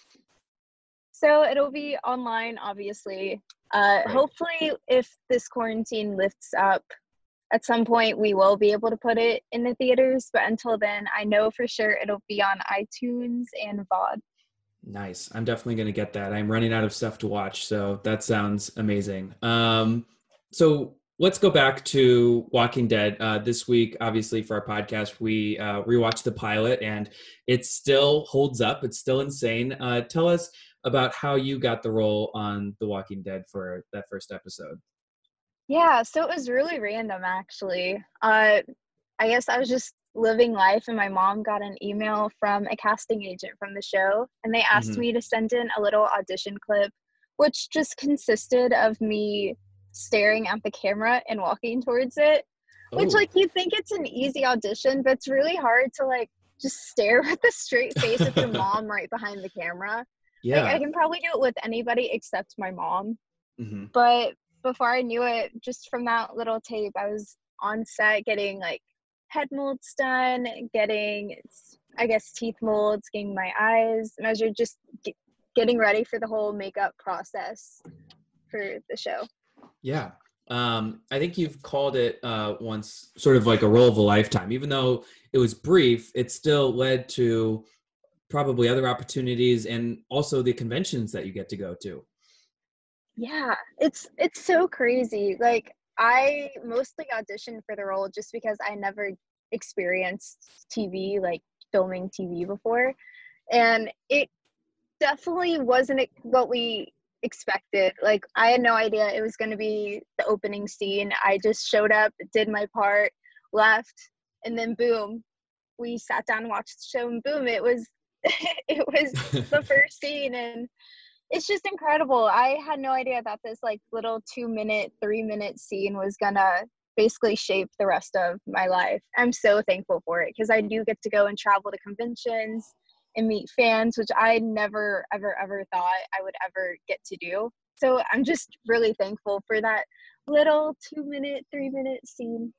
So it'll be online, obviously. Hopefully, if this quarantine lifts up, at some point we will be able to put it in the theaters. But until then, I know for sure it'll be on iTunes and VOD. Nice. I'm definitely going to get that. I'm running out of stuff to watch, so that sounds amazing. So let's go back to Walking Dead. This week, obviously, for our podcast, we rewatched the pilot, and it still holds up. It's still insane. Tell us about how you got the role on The Walking Dead for that first episode. Yeah, so it was really random, actually. I guess I was just living life, and my mom got an email from a casting agent from the show, and they asked me to send in a little audition clip, which just consisted of me staring at the camera and walking towards it, which you'd think it's an easy audition, but it's really hard to just stare with a straight face at your mom right behind the camera. I can probably do it with anybody except my mom. But before I knew it, just from that little tape, I was on set getting head molds done, getting, I guess, teeth molds, getting my eyes measured, just getting ready for the whole makeup process for the show. Yeah. I think you've called it once sort of like a role of a lifetime. Even though it was brief, it still led to probably other opportunities and also the conventions that you get to go to. Yeah, it's so crazy. Like, I mostly auditioned for the role just because I never experienced TV, like filming TV before. And it definitely wasn't what we expected. Like, I had no idea it was going to be the opening scene. I just showed up, did my part, left, and then boom, we sat down and watched the show, and boom, it was it was the first scene. And it's just incredible. I had no idea that this like little 2-minute, 3-minute scene was gonna basically shape the rest of my life. I'm so thankful for it because I do get to go and travel to conventions and meet fans, which I never, ever thought I would ever get to do. So I'm just really thankful for that little 2-minute, 3-minute scene.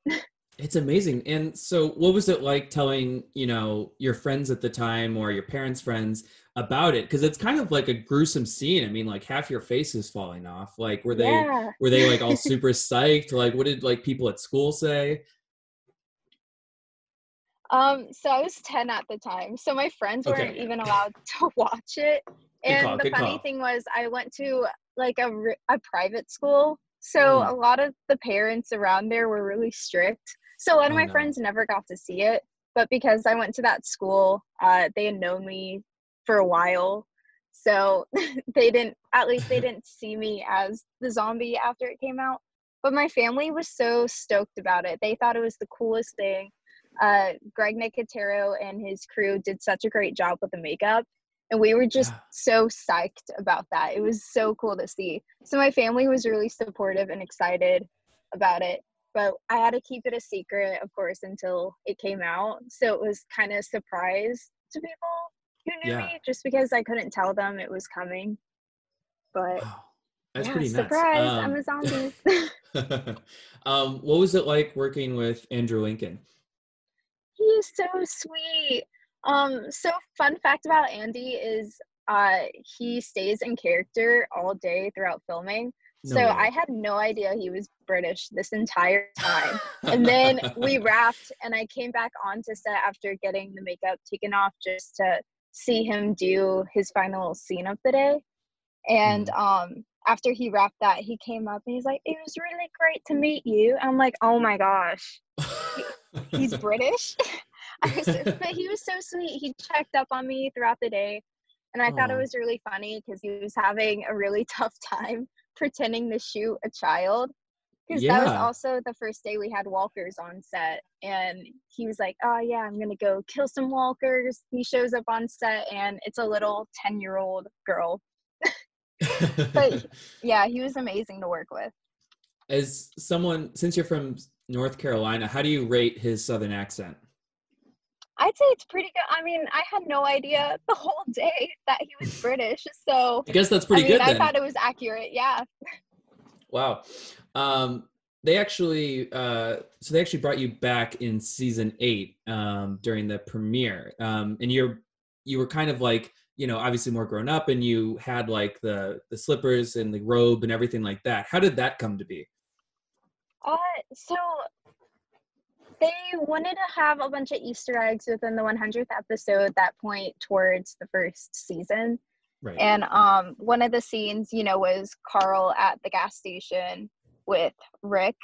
It's amazing. And so what was it like telling, your friends at the time or your parents' friends about it? Because it's kind of like a gruesome scene. I mean, like half your face is falling off. Like, were they like all super psyched? Like, what did like people at school say? So I was 10 at the time. So my friends weren't even allowed to watch it. And the funny thing was I went to like a private school. So a lot of the parents around there were really strict. So a lot of my friends never got to see it. But because I went to that school, they had known me for a while. So they didn't see me as the zombie after it came out. But my family was so stoked about it. They thought it was the coolest thing. Greg Nicotero and his crew did such a great job with the makeup, and we were just so psyched about that. It was so cool to see. So my family was really supportive and excited about it, but I had to keep it a secret, of course, until it came out. So it was kind of a surprise to people who knew me, just because I couldn't tell them it was coming. But that's pretty nuts. Surprise, I'm a zombie. What was it like working with Andrew Lincoln? He's so sweet. So fun fact about Andy is he stays in character all day throughout filming. I had no idea he was British this entire time. And then we wrapped and I came back onto set after getting the makeup taken off just to see him do his final scene of the day. And after he wrapped that, he came up and he's like, "It was really great to meet you." I'm like, oh my gosh. He's British. But he was so sweet. He checked up on me throughout the day, and I thought it was really funny because he was having a really tough time pretending to shoot a child, because that was also the first day we had walkers on set, and he was like, "Oh yeah, I'm gonna go kill some walkers." He shows up on set and it's a little 10-year-old girl. But yeah, he was amazing to work with. As someone, since you're from North Carolina, how do you rate his Southern accent? I'd say it's pretty good. I mean, I had no idea the whole day that he was British, so I guess that's pretty good then. I thought it was accurate, yeah. Wow. They actually brought you back in season 8 during the premiere, and you were kind of like, obviously more grown up, and you had like the slippers and the robe and everything like that. How did that come to be? So they wanted to have a bunch of Easter eggs within the 100th episode that point towards the first season. Right. And one of the scenes, was Carl at the gas station with Rick.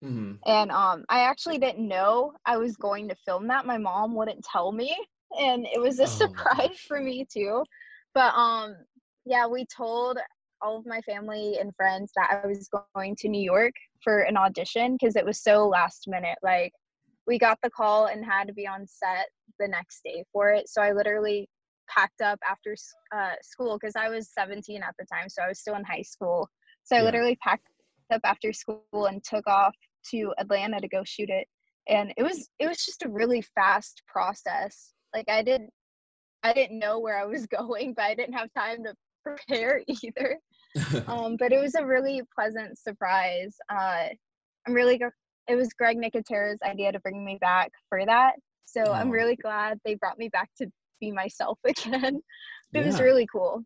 Mm-hmm. And I actually didn't know I was going to film that. My mom wouldn't tell me, and it was a surprise for me too. But we told all of my family and friends that I was going to New York for an audition because it was so last minute. Like, we got the call and had to be on set the next day for it. So I literally packed up after school, because I was 17 at the time, so I was still in high school. So I literally packed up after school and took off to Atlanta to go shoot it. And it was just a really fast process. Like, I didn't know where I was going, but I didn't have time to prepare either. But it was a really pleasant surprise. I'm really it was Greg Nicotera's idea to bring me back for that. So I'm Oh. really glad they brought me back to be myself again. It was Yeah. really cool.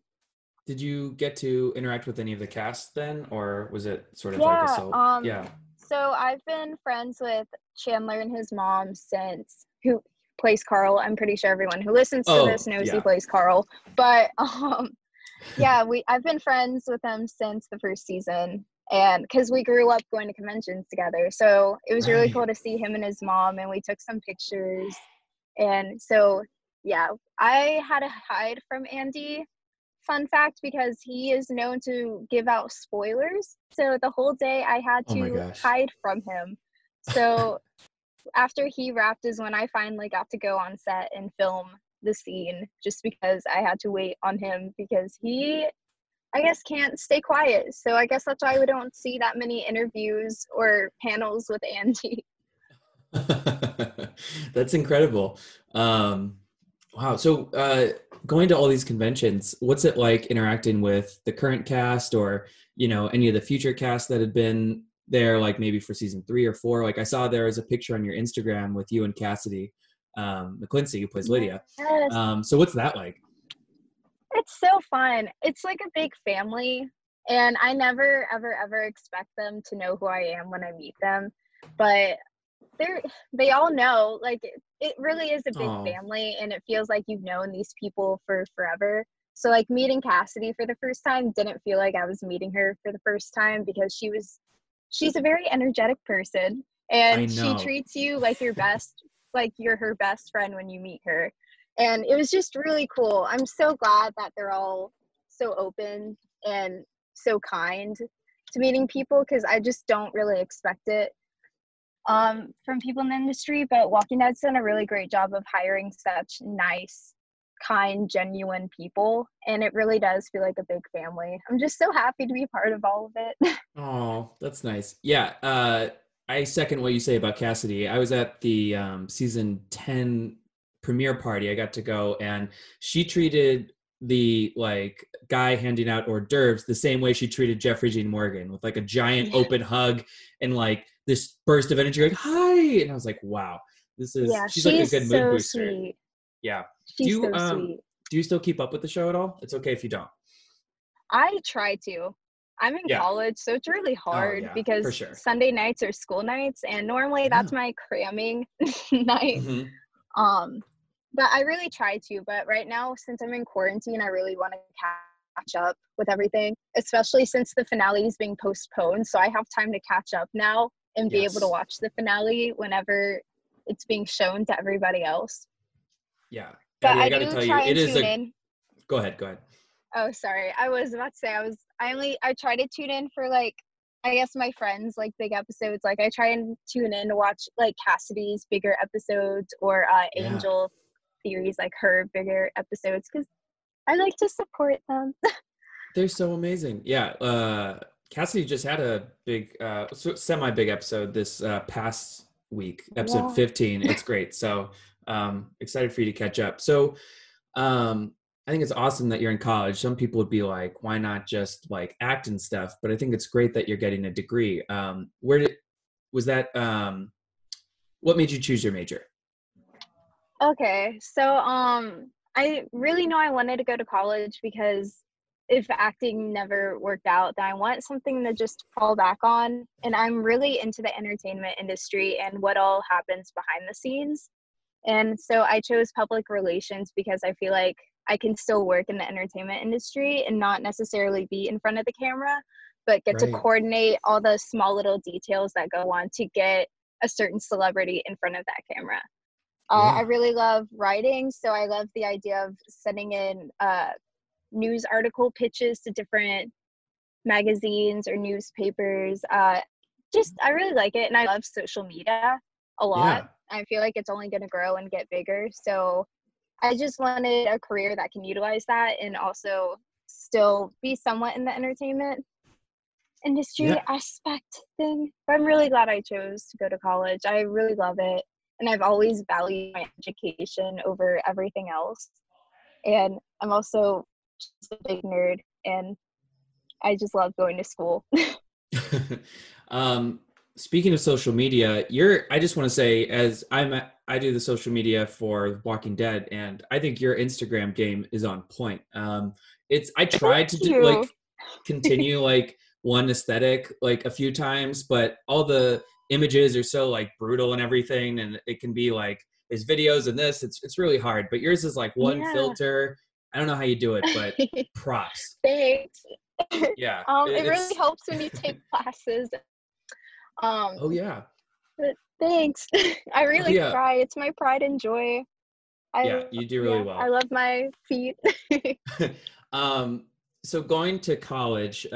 Did you get to interact with any of the cast then, or was it sort of like a Yeah. solo? Yeah. So I've been friends with Chandler and his mom since, who plays Carl. I'm pretty sure everyone who listens to this knows he plays Carl. But yeah, I've been friends with them since the first season, and because we grew up going to conventions together. So it was really cool to see him and his mom, and we took some pictures. And so yeah, I had to hide from Andy. Fun fact, because he is known to give out spoilers. So the whole day I had Oh my to gosh. hide from him. So after he wrapped is when I finally got to go on set and film the scene, just because I had to wait on him because he, I guess, can't stay quiet. So I guess that's why we don't see that many interviews or panels with Andy. That's incredible. Wow. So going to all these conventions, what's it like interacting with the current cast or, you know, any of the future cast that had been there, like maybe for season 3 or 4? Like I saw there was a picture on your Instagram with you and Cassidy McClincy, who plays Lydia. Yes. So what's that like? It's so fun. It's like a big family, and I never, ever, ever expect them to know who I am when I meet them. But they all know, like, it really is a big family, and it feels like you've known these people for forever. So like meeting Cassidy for the first time didn't feel like I was meeting her for the first time, because she's a very energetic person, and she treats you like your best, like you're her best friend when you meet her. And it was just really cool. I'm so glad that they're all so open and so kind to meeting people, because I just don't really expect it from people in the industry. But Walking Dead's done a really great job of hiring such nice, kind, genuine people, and it really does feel like a big family. I'm just so happy to be part of all of it. Oh, that's nice. Yeah, I second what you say about Cassidy. I was at the season 10 premiere party. I got to go, and she treated the like guy handing out hors d'oeuvres the same way she treated Jeffrey Dean Morgan, with like a giant open hug and like this burst of energy, like hi. And I was like, wow, this is she's like a good mood booster. Sweet. Yeah. She's so sweet. Do you still keep up with the show at all? It's okay if you don't. I try to. I'm in college, so it's really hard because Sunday nights are school nights, and normally that's my cramming night. But I really try to. But right now, since I'm in quarantine, I really want to catch up with everything, especially since the finale is being postponed. So I have time to catch up now and be able to watch the finale whenever it's being shown to everybody else. Yeah. But Addie, I gotta do tell try you, it and is tune in. Go ahead. Oh, sorry. I was about to say I try to tune in for, like, I guess my friends like big episodes. Like I try and tune in to watch like Cassidy's bigger episodes, or Angel Theory's, like her bigger episodes, because I like to support them. They're so amazing. Yeah. Cassidy just had a big, semi-big episode this past week, episode 15. It's great. So excited for you to catch up. So I think it's awesome that you're in college. Some people would be like, why not just like act and stuff? But I think it's great that you're getting a degree. What made you choose your major? Okay, so I really know I wanted to go to college, because if acting never worked out, then I want something to just fall back on. And I'm really into the entertainment industry and what all happens behind the scenes. And so I chose public relations because I feel like I can still work in the entertainment industry and not necessarily be in front of the camera, but get to coordinate all the small little details that go on to get a certain celebrity in front of that camera. I really love writing, so I love the idea of sending in news article pitches to different magazines or newspapers. I really like it, and I love social media a lot. I feel like it's only going to grow and get bigger, so I just wanted a career that can utilize that and also still be somewhat in the entertainment industry aspect thing. But I'm really glad I chose to go to college. I really love it, and I've always valued my education over everything else. And I'm also just a big nerd, and I just love going to school. speaking of social media, I just want to say, I do the social media for Walking Dead, and I think your Instagram game is on point. I tried to do, like, continue like one aesthetic like a few times, but all the images are so like brutal and everything, and it can be like there's videos and this. It's really hard, but yours is like one filter. I don't know how you do it, but props. Thanks. Yeah. It really helps when you take classes. Oh yeah. But thanks. I really try. It's my pride and joy. You do really well. I love my feet. So going to college,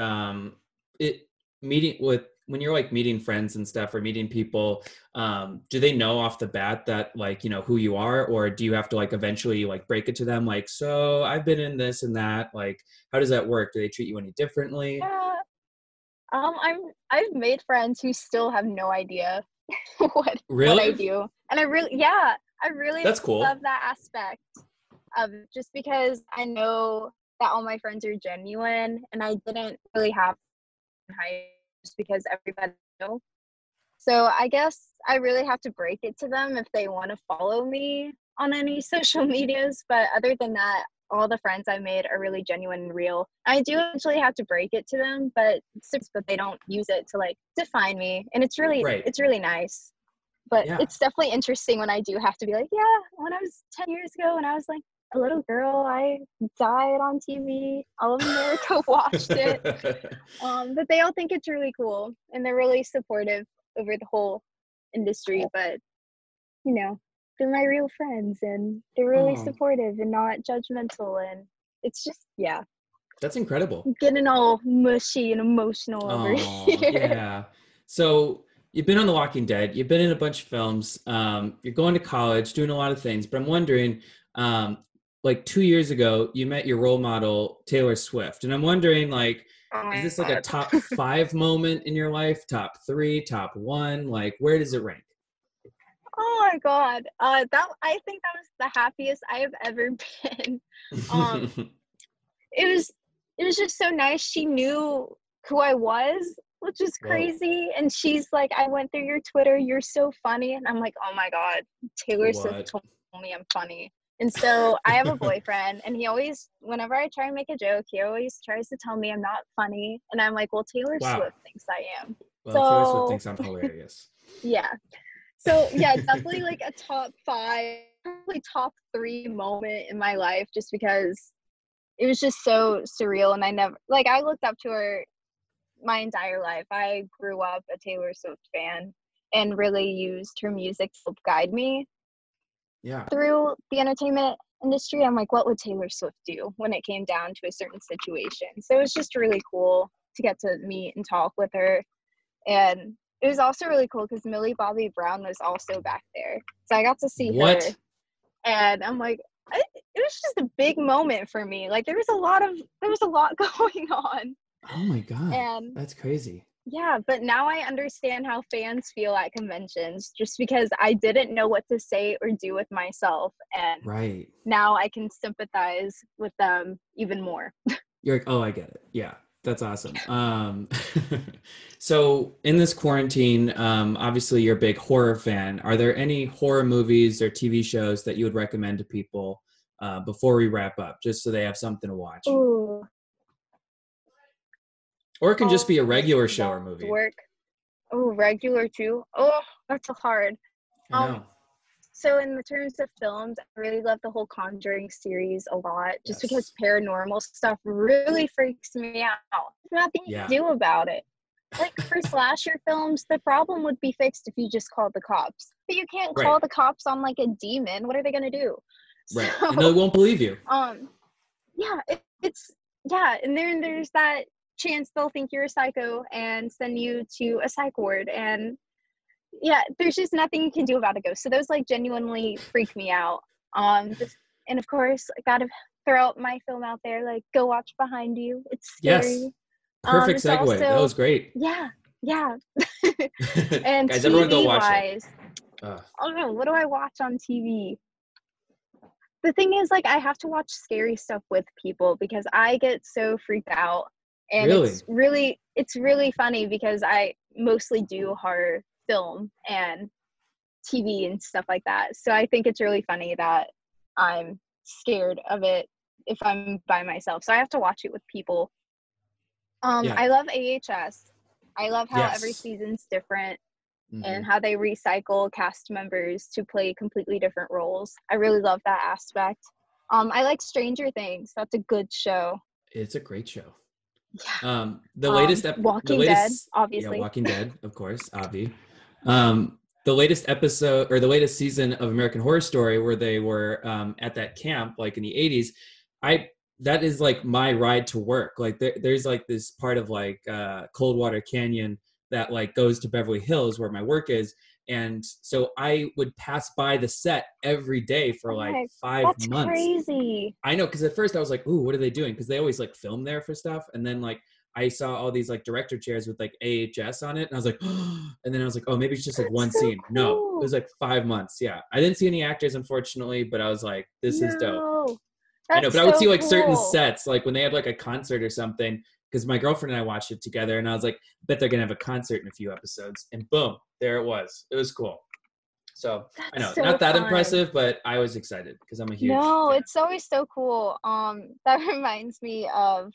when you're like meeting friends and stuff or meeting people, do they know off the bat that like, you know, who you are, or do you have to like eventually like break it to them? Like, so I've been in this and that, like, how does that work? Do they treat you any differently? Yeah. I've made friends who still have no idea what I do. And I really That's cool. love that aspect of just because I know that all my friends are genuine, and I didn't really have high just because everybody knew. So I guess I really have to break it to them if they want to follow me on any social medias. But other than that, all the friends I made are really genuine and real. I do actually have to break it to them, but they don't use it to like define me. And it's really nice. But it's definitely interesting when I do have to be like, yeah, when I was 10 years ago, when I was like a little girl, I died on TV. All of America watched it. But they all think it's really cool, and they're really supportive over the whole industry. But, you know, they're my real friends, and they're really supportive and not judgmental. And it's just, That's incredible. I'm getting all mushy and emotional over here. Yeah. So you've been on The Walking Dead. You've been in a bunch of films. You're going to college, doing a lot of things. But I'm wondering, like 2 years ago, you met your role model, Taylor Swift. And I'm wondering, like, is this like a top 5 moment in your life? Top 3, top 1? Like, where does it rank? Oh my God. I think that was the happiest I have ever been. It was just so nice. She knew who I was, which is crazy. And she's like, I went through your Twitter. You're so funny. And I'm like, oh my God, Taylor Swift told me I'm funny. And so I have a boyfriend, and he always, whenever I try and make a joke, he always tries to tell me I'm not funny. And I'm like, well, Taylor Swift thinks I am. Well, Taylor Swift thinks I'm hilarious. Yeah. So yeah, definitely like a top 5, probably top 3 moment in my life, just because it was just so surreal. And I looked up to her my entire life. I grew up a Taylor Swift fan and really used her music to help guide me through the entertainment industry. I'm like, what would Taylor Swift do when it came down to a certain situation? So it was just really cool to get to meet and talk with her. And it was also really cool because Millie Bobby Brown was also back there. So I got to see her. And I'm like, it was just a big moment for me. Like there was a lot going on. Oh my God. And that's crazy. Yeah, but now I understand how fans feel at conventions, just because I didn't know what to say or do with myself. And now I can sympathize with them even more. You're like, oh, I get it. Yeah, that's awesome. So in this quarantine, obviously you're a big horror fan. Are there any horror movies or TV shows that you would recommend to people before we wrap up, just so they have something to watch? Ooh. Or it can just be a regular show or movie. Oh, regular too? Oh, that's hard. I know. So in the terms of films, I really love the whole Conjuring series a lot, just because paranormal stuff really freaks me out. There's nothing you can do about it. Like for slasher films, the problem would be fixed if you just called the cops. But you can't call the cops on like a demon. What are they gonna do? Right. So, and they won't believe you. And then there's that chance they'll think you're a psycho and send you to a psych ward, and there's just nothing you can do about a ghost. So those like genuinely freak me out. And of course I gotta throw out my film out there, like go watch Behind You. It's scary. Perfect segue. Also, that was great. Yeah. And guys, everyone go watch it. Oh no, what do I watch on TV? The thing is, like, I have to watch scary stuff with people because I get so freaked out. And it's really funny because mostly do horror film and TV and stuff like that. So I think it's really funny that I'm scared of it if I'm by myself. So I have to watch it with people. Yeah. I love AHS. I love how every Yes. season's different Mhm. and how they recycle cast members to play completely different roles. I really love that aspect. I like Stranger Things. That's a good show. It's a great show. Yeah. The latest Walking Dead, obviously. Yeah, Walking Dead, of course, Avi. The latest episode or the latest season of American Horror Story, where they were at that camp, like in the 80s, that is like my ride to work. Like there's like this part of like Coldwater Canyon that like goes to Beverly Hills where my work is. And so I would pass by the set every day for like 5 That's months. crazy. I know, because at first I was like, ooh, what are they doing? Because they always like film there for stuff. And then like I saw all these like director chairs with like AHS on it. And I was like, and then I was like, oh, maybe it's just like one so scene. No, cool. it was like 5 months. Yeah. I didn't see any actors, unfortunately, but I was like, this is dope. I know, but I would see like certain sets, like when they had like a concert or something, because my girlfriend and I watched it together, and I was like, bet they're going to have a concert in a few episodes. And boom, there it was. It was cool. So I know, not that impressive, but I was excited because I'm a huge fan. It's always so cool. That reminds me of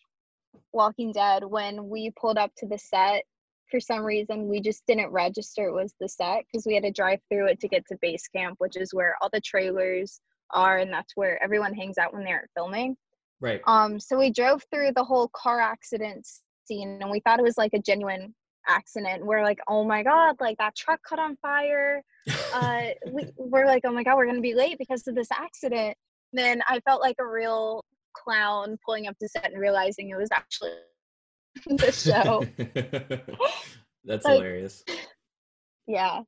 Walking Dead. When we pulled up to the set, for some reason, we just didn't register it was the set because we had to drive through it to get to base camp, which is where all the trailers are, and that's where everyone hangs out when they're filming. Right. So we drove through the whole car accident scene, and we thought it was like a genuine accident. We're like, oh my god, like that truck caught on fire. We're like, oh my god, we're gonna be late because of this accident. Then I felt like a real clown pulling up to set and realizing it was actually the show. That's like, hilarious. Yeah.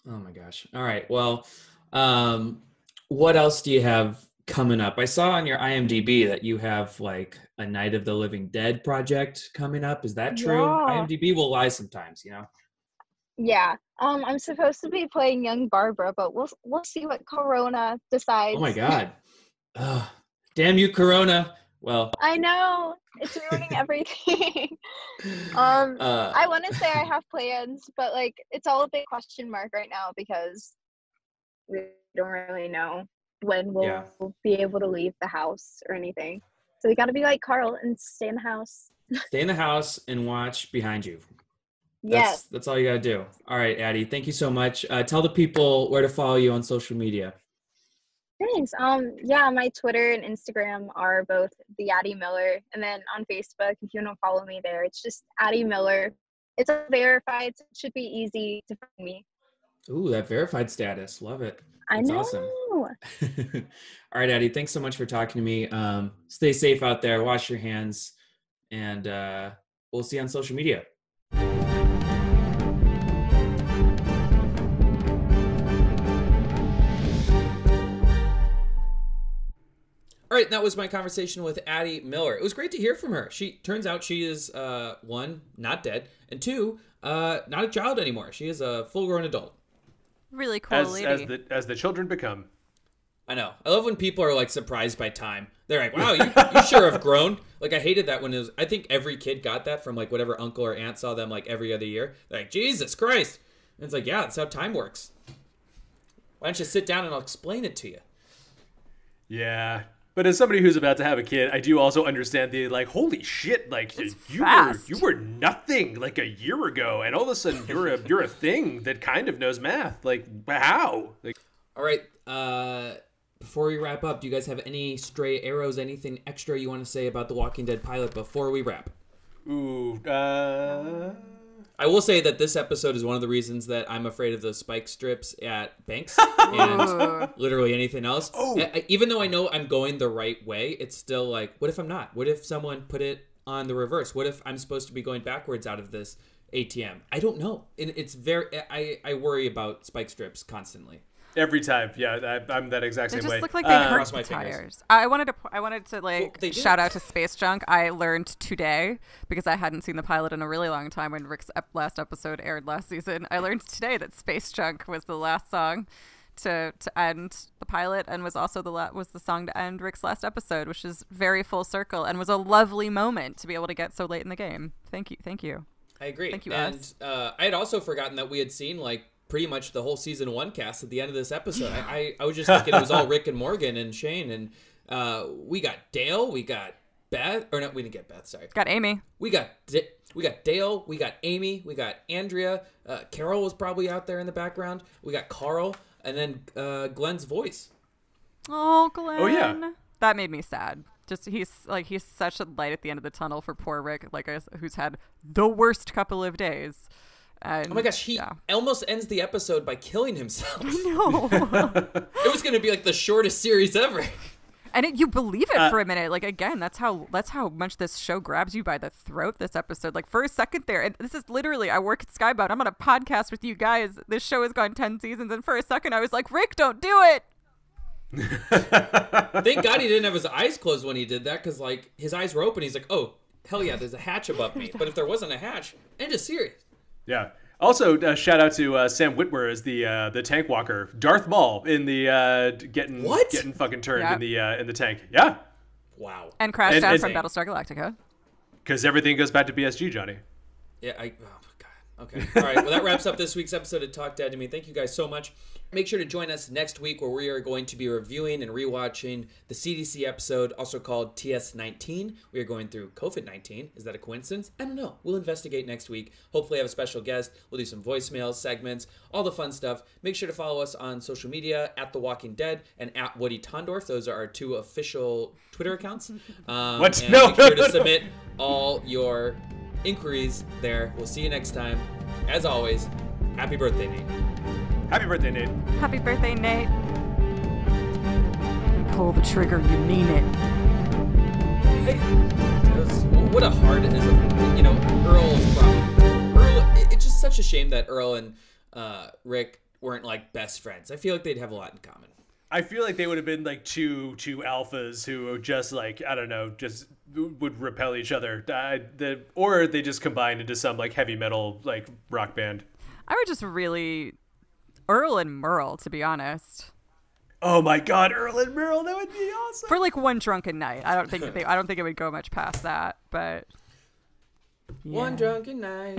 Oh my gosh. All right. Well, what else do you have coming up? I saw on your IMDb that you have like a Night of the Living Dead project coming up. Is that true? Yeah. IMDb will lie sometimes, you know? Yeah. I'm supposed to be playing young Barbara, but we'll see what Corona decides. Oh my god. Damn you, Corona. Well, I know. It's ruining everything. I want to say I have plans, but like it's all a big question mark right now because we don't really know when we'll be able to leave the house or anything. So we got to be like Carl and stay in the house. Stay in the house and watch behind you. Yes. That's all you got to do. All right, Addie, thank you so much. Tell the people where to follow you on social media. Thanks. Yeah, my Twitter and Instagram are both the Addie Miller, and then on Facebook, if you want to follow me there, it's just Addie Miller. It's verified, so it should be easy to find me. Ooh, that verified status. Love it. That's awesome. All right, Addie, thanks so much for talking to me. Stay safe out there. Wash your hands, and we'll see you on social media. All right, that was my conversation with Addie Miller. It was great to hear from her. Turns out she is, one, not dead, and two, not a child anymore. She is a full-grown adult. Really cool lady. As the children become. I know. I love when people are, like, surprised by time. They're like, wow, you sure have grown. Like, I hated that when it was, I think every kid got that from, like, whatever uncle or aunt saw them, like, every other year. They're like, Jesus Christ. And it's like, yeah, that's how time works. Why don't you sit down and I'll explain it to you? Yeah. But as somebody who's about to have a kid, I do also understand the like, holy shit, like you were nothing like a year ago, and all of a sudden you're a thing that kind of knows math. Like, how? Like, all right. Before we wrap up, do you guys have any stray arrows, anything extra you want to say about the Walking Dead pilot before we wrap? Ooh, I will say that this episode is one of the reasons that I'm afraid of the spike strips at Banks and literally anything else. Even though I know I'm going the right way, it's still like, what if I'm not? What if someone put it on the reverse? What if I'm supposed to be going backwards out of this ATM? I don't know. It's very, I worry about spike strips constantly. Every time, yeah, I'm that exact same way. They just look like they hurt the tires. I wanted to like shout out to Space Junk. I learned today, because I hadn't seen the pilot in a really long time when Rick's last episode aired last season. I learned today that Space Junk was the last song to end the pilot, and was also the song to end Rick's last episode, which is very full circle and was a lovely moment to be able to get so late in the game. Thank you. I agree. Thank you, and us. I had also forgotten that we had seen like pretty much the whole season 1 cast at the end of this episode. I was just thinking it was all Rick and Morgan and Shane, and we got Dale, we got Beth, or no, we didn't get Beth. Sorry, Got Amy. we got Dale, we got Amy, we got Andrea. Carol was probably out there in the background. We got Carl, and then Glenn's voice. Oh, Glenn. Oh, yeah. That made me sad. Just he's such a light at the end of the tunnel for poor Rick, who's had the worst couple of days. And, Oh my gosh, he almost ends the episode by killing himself. No. It was going to be like the shortest series ever. And you believe it for a minute. Like, again, that's how much this show grabs you by the throat this episode. Like, for a second there, and this is literally, I work at Skybound. I'm on a podcast with you guys. This show has gone 10 seasons. And for a second, I was like, Rick, don't do it. Thank God he didn't have his eyes closed when he did that, because, like, his eyes were open. He's like, oh, hell yeah, there's a hatch above me. But if there wasn't a hatch, end of series. Yeah. Also, shout out to Sam Witwer as the tank walker, Darth Maul in the getting fucking turned in the tank. Yeah. Wow. And Crash Down from Battlestar Galactica. Because everything goes back to BSG, Johnny. Yeah, oh, God. Okay. All right. Well, that wraps up this week's episode of Talk Dad to Me. Thank you guys so much. Make sure to join us next week where we are going to be reviewing and rewatching the CDC episode, also called TS19. We are going through COVID-19. Is that a coincidence? I don't know. We'll investigate next week. Hopefully have a special guest. We'll do some voicemails, segments, all the fun stuff. Make sure to follow us on social media at The Walking Dead and at Woody Tondorf. Those are our 2 official Twitter accounts. What? And No. make sure to submit all your inquiries there. We'll see you next time. As always, happy birthday, Nate. Happy birthday, Nate. Happy birthday, Nate. You pull the trigger, you mean it. What a hard it is. Earl's problem. It's just such a shame that Earl and Rick weren't like best friends. I feel like they'd have a lot in common. I feel like they would have been like two alphas who just like, I don't know, just would repel each other. Or they just combined into some like heavy metal like rock band. I would just really Earl and Merle, to be honest. Oh my God, Earl and Merle, that would be awesome. For like one drunken night. I don't think it would go much past that, but yeah. One drunken night.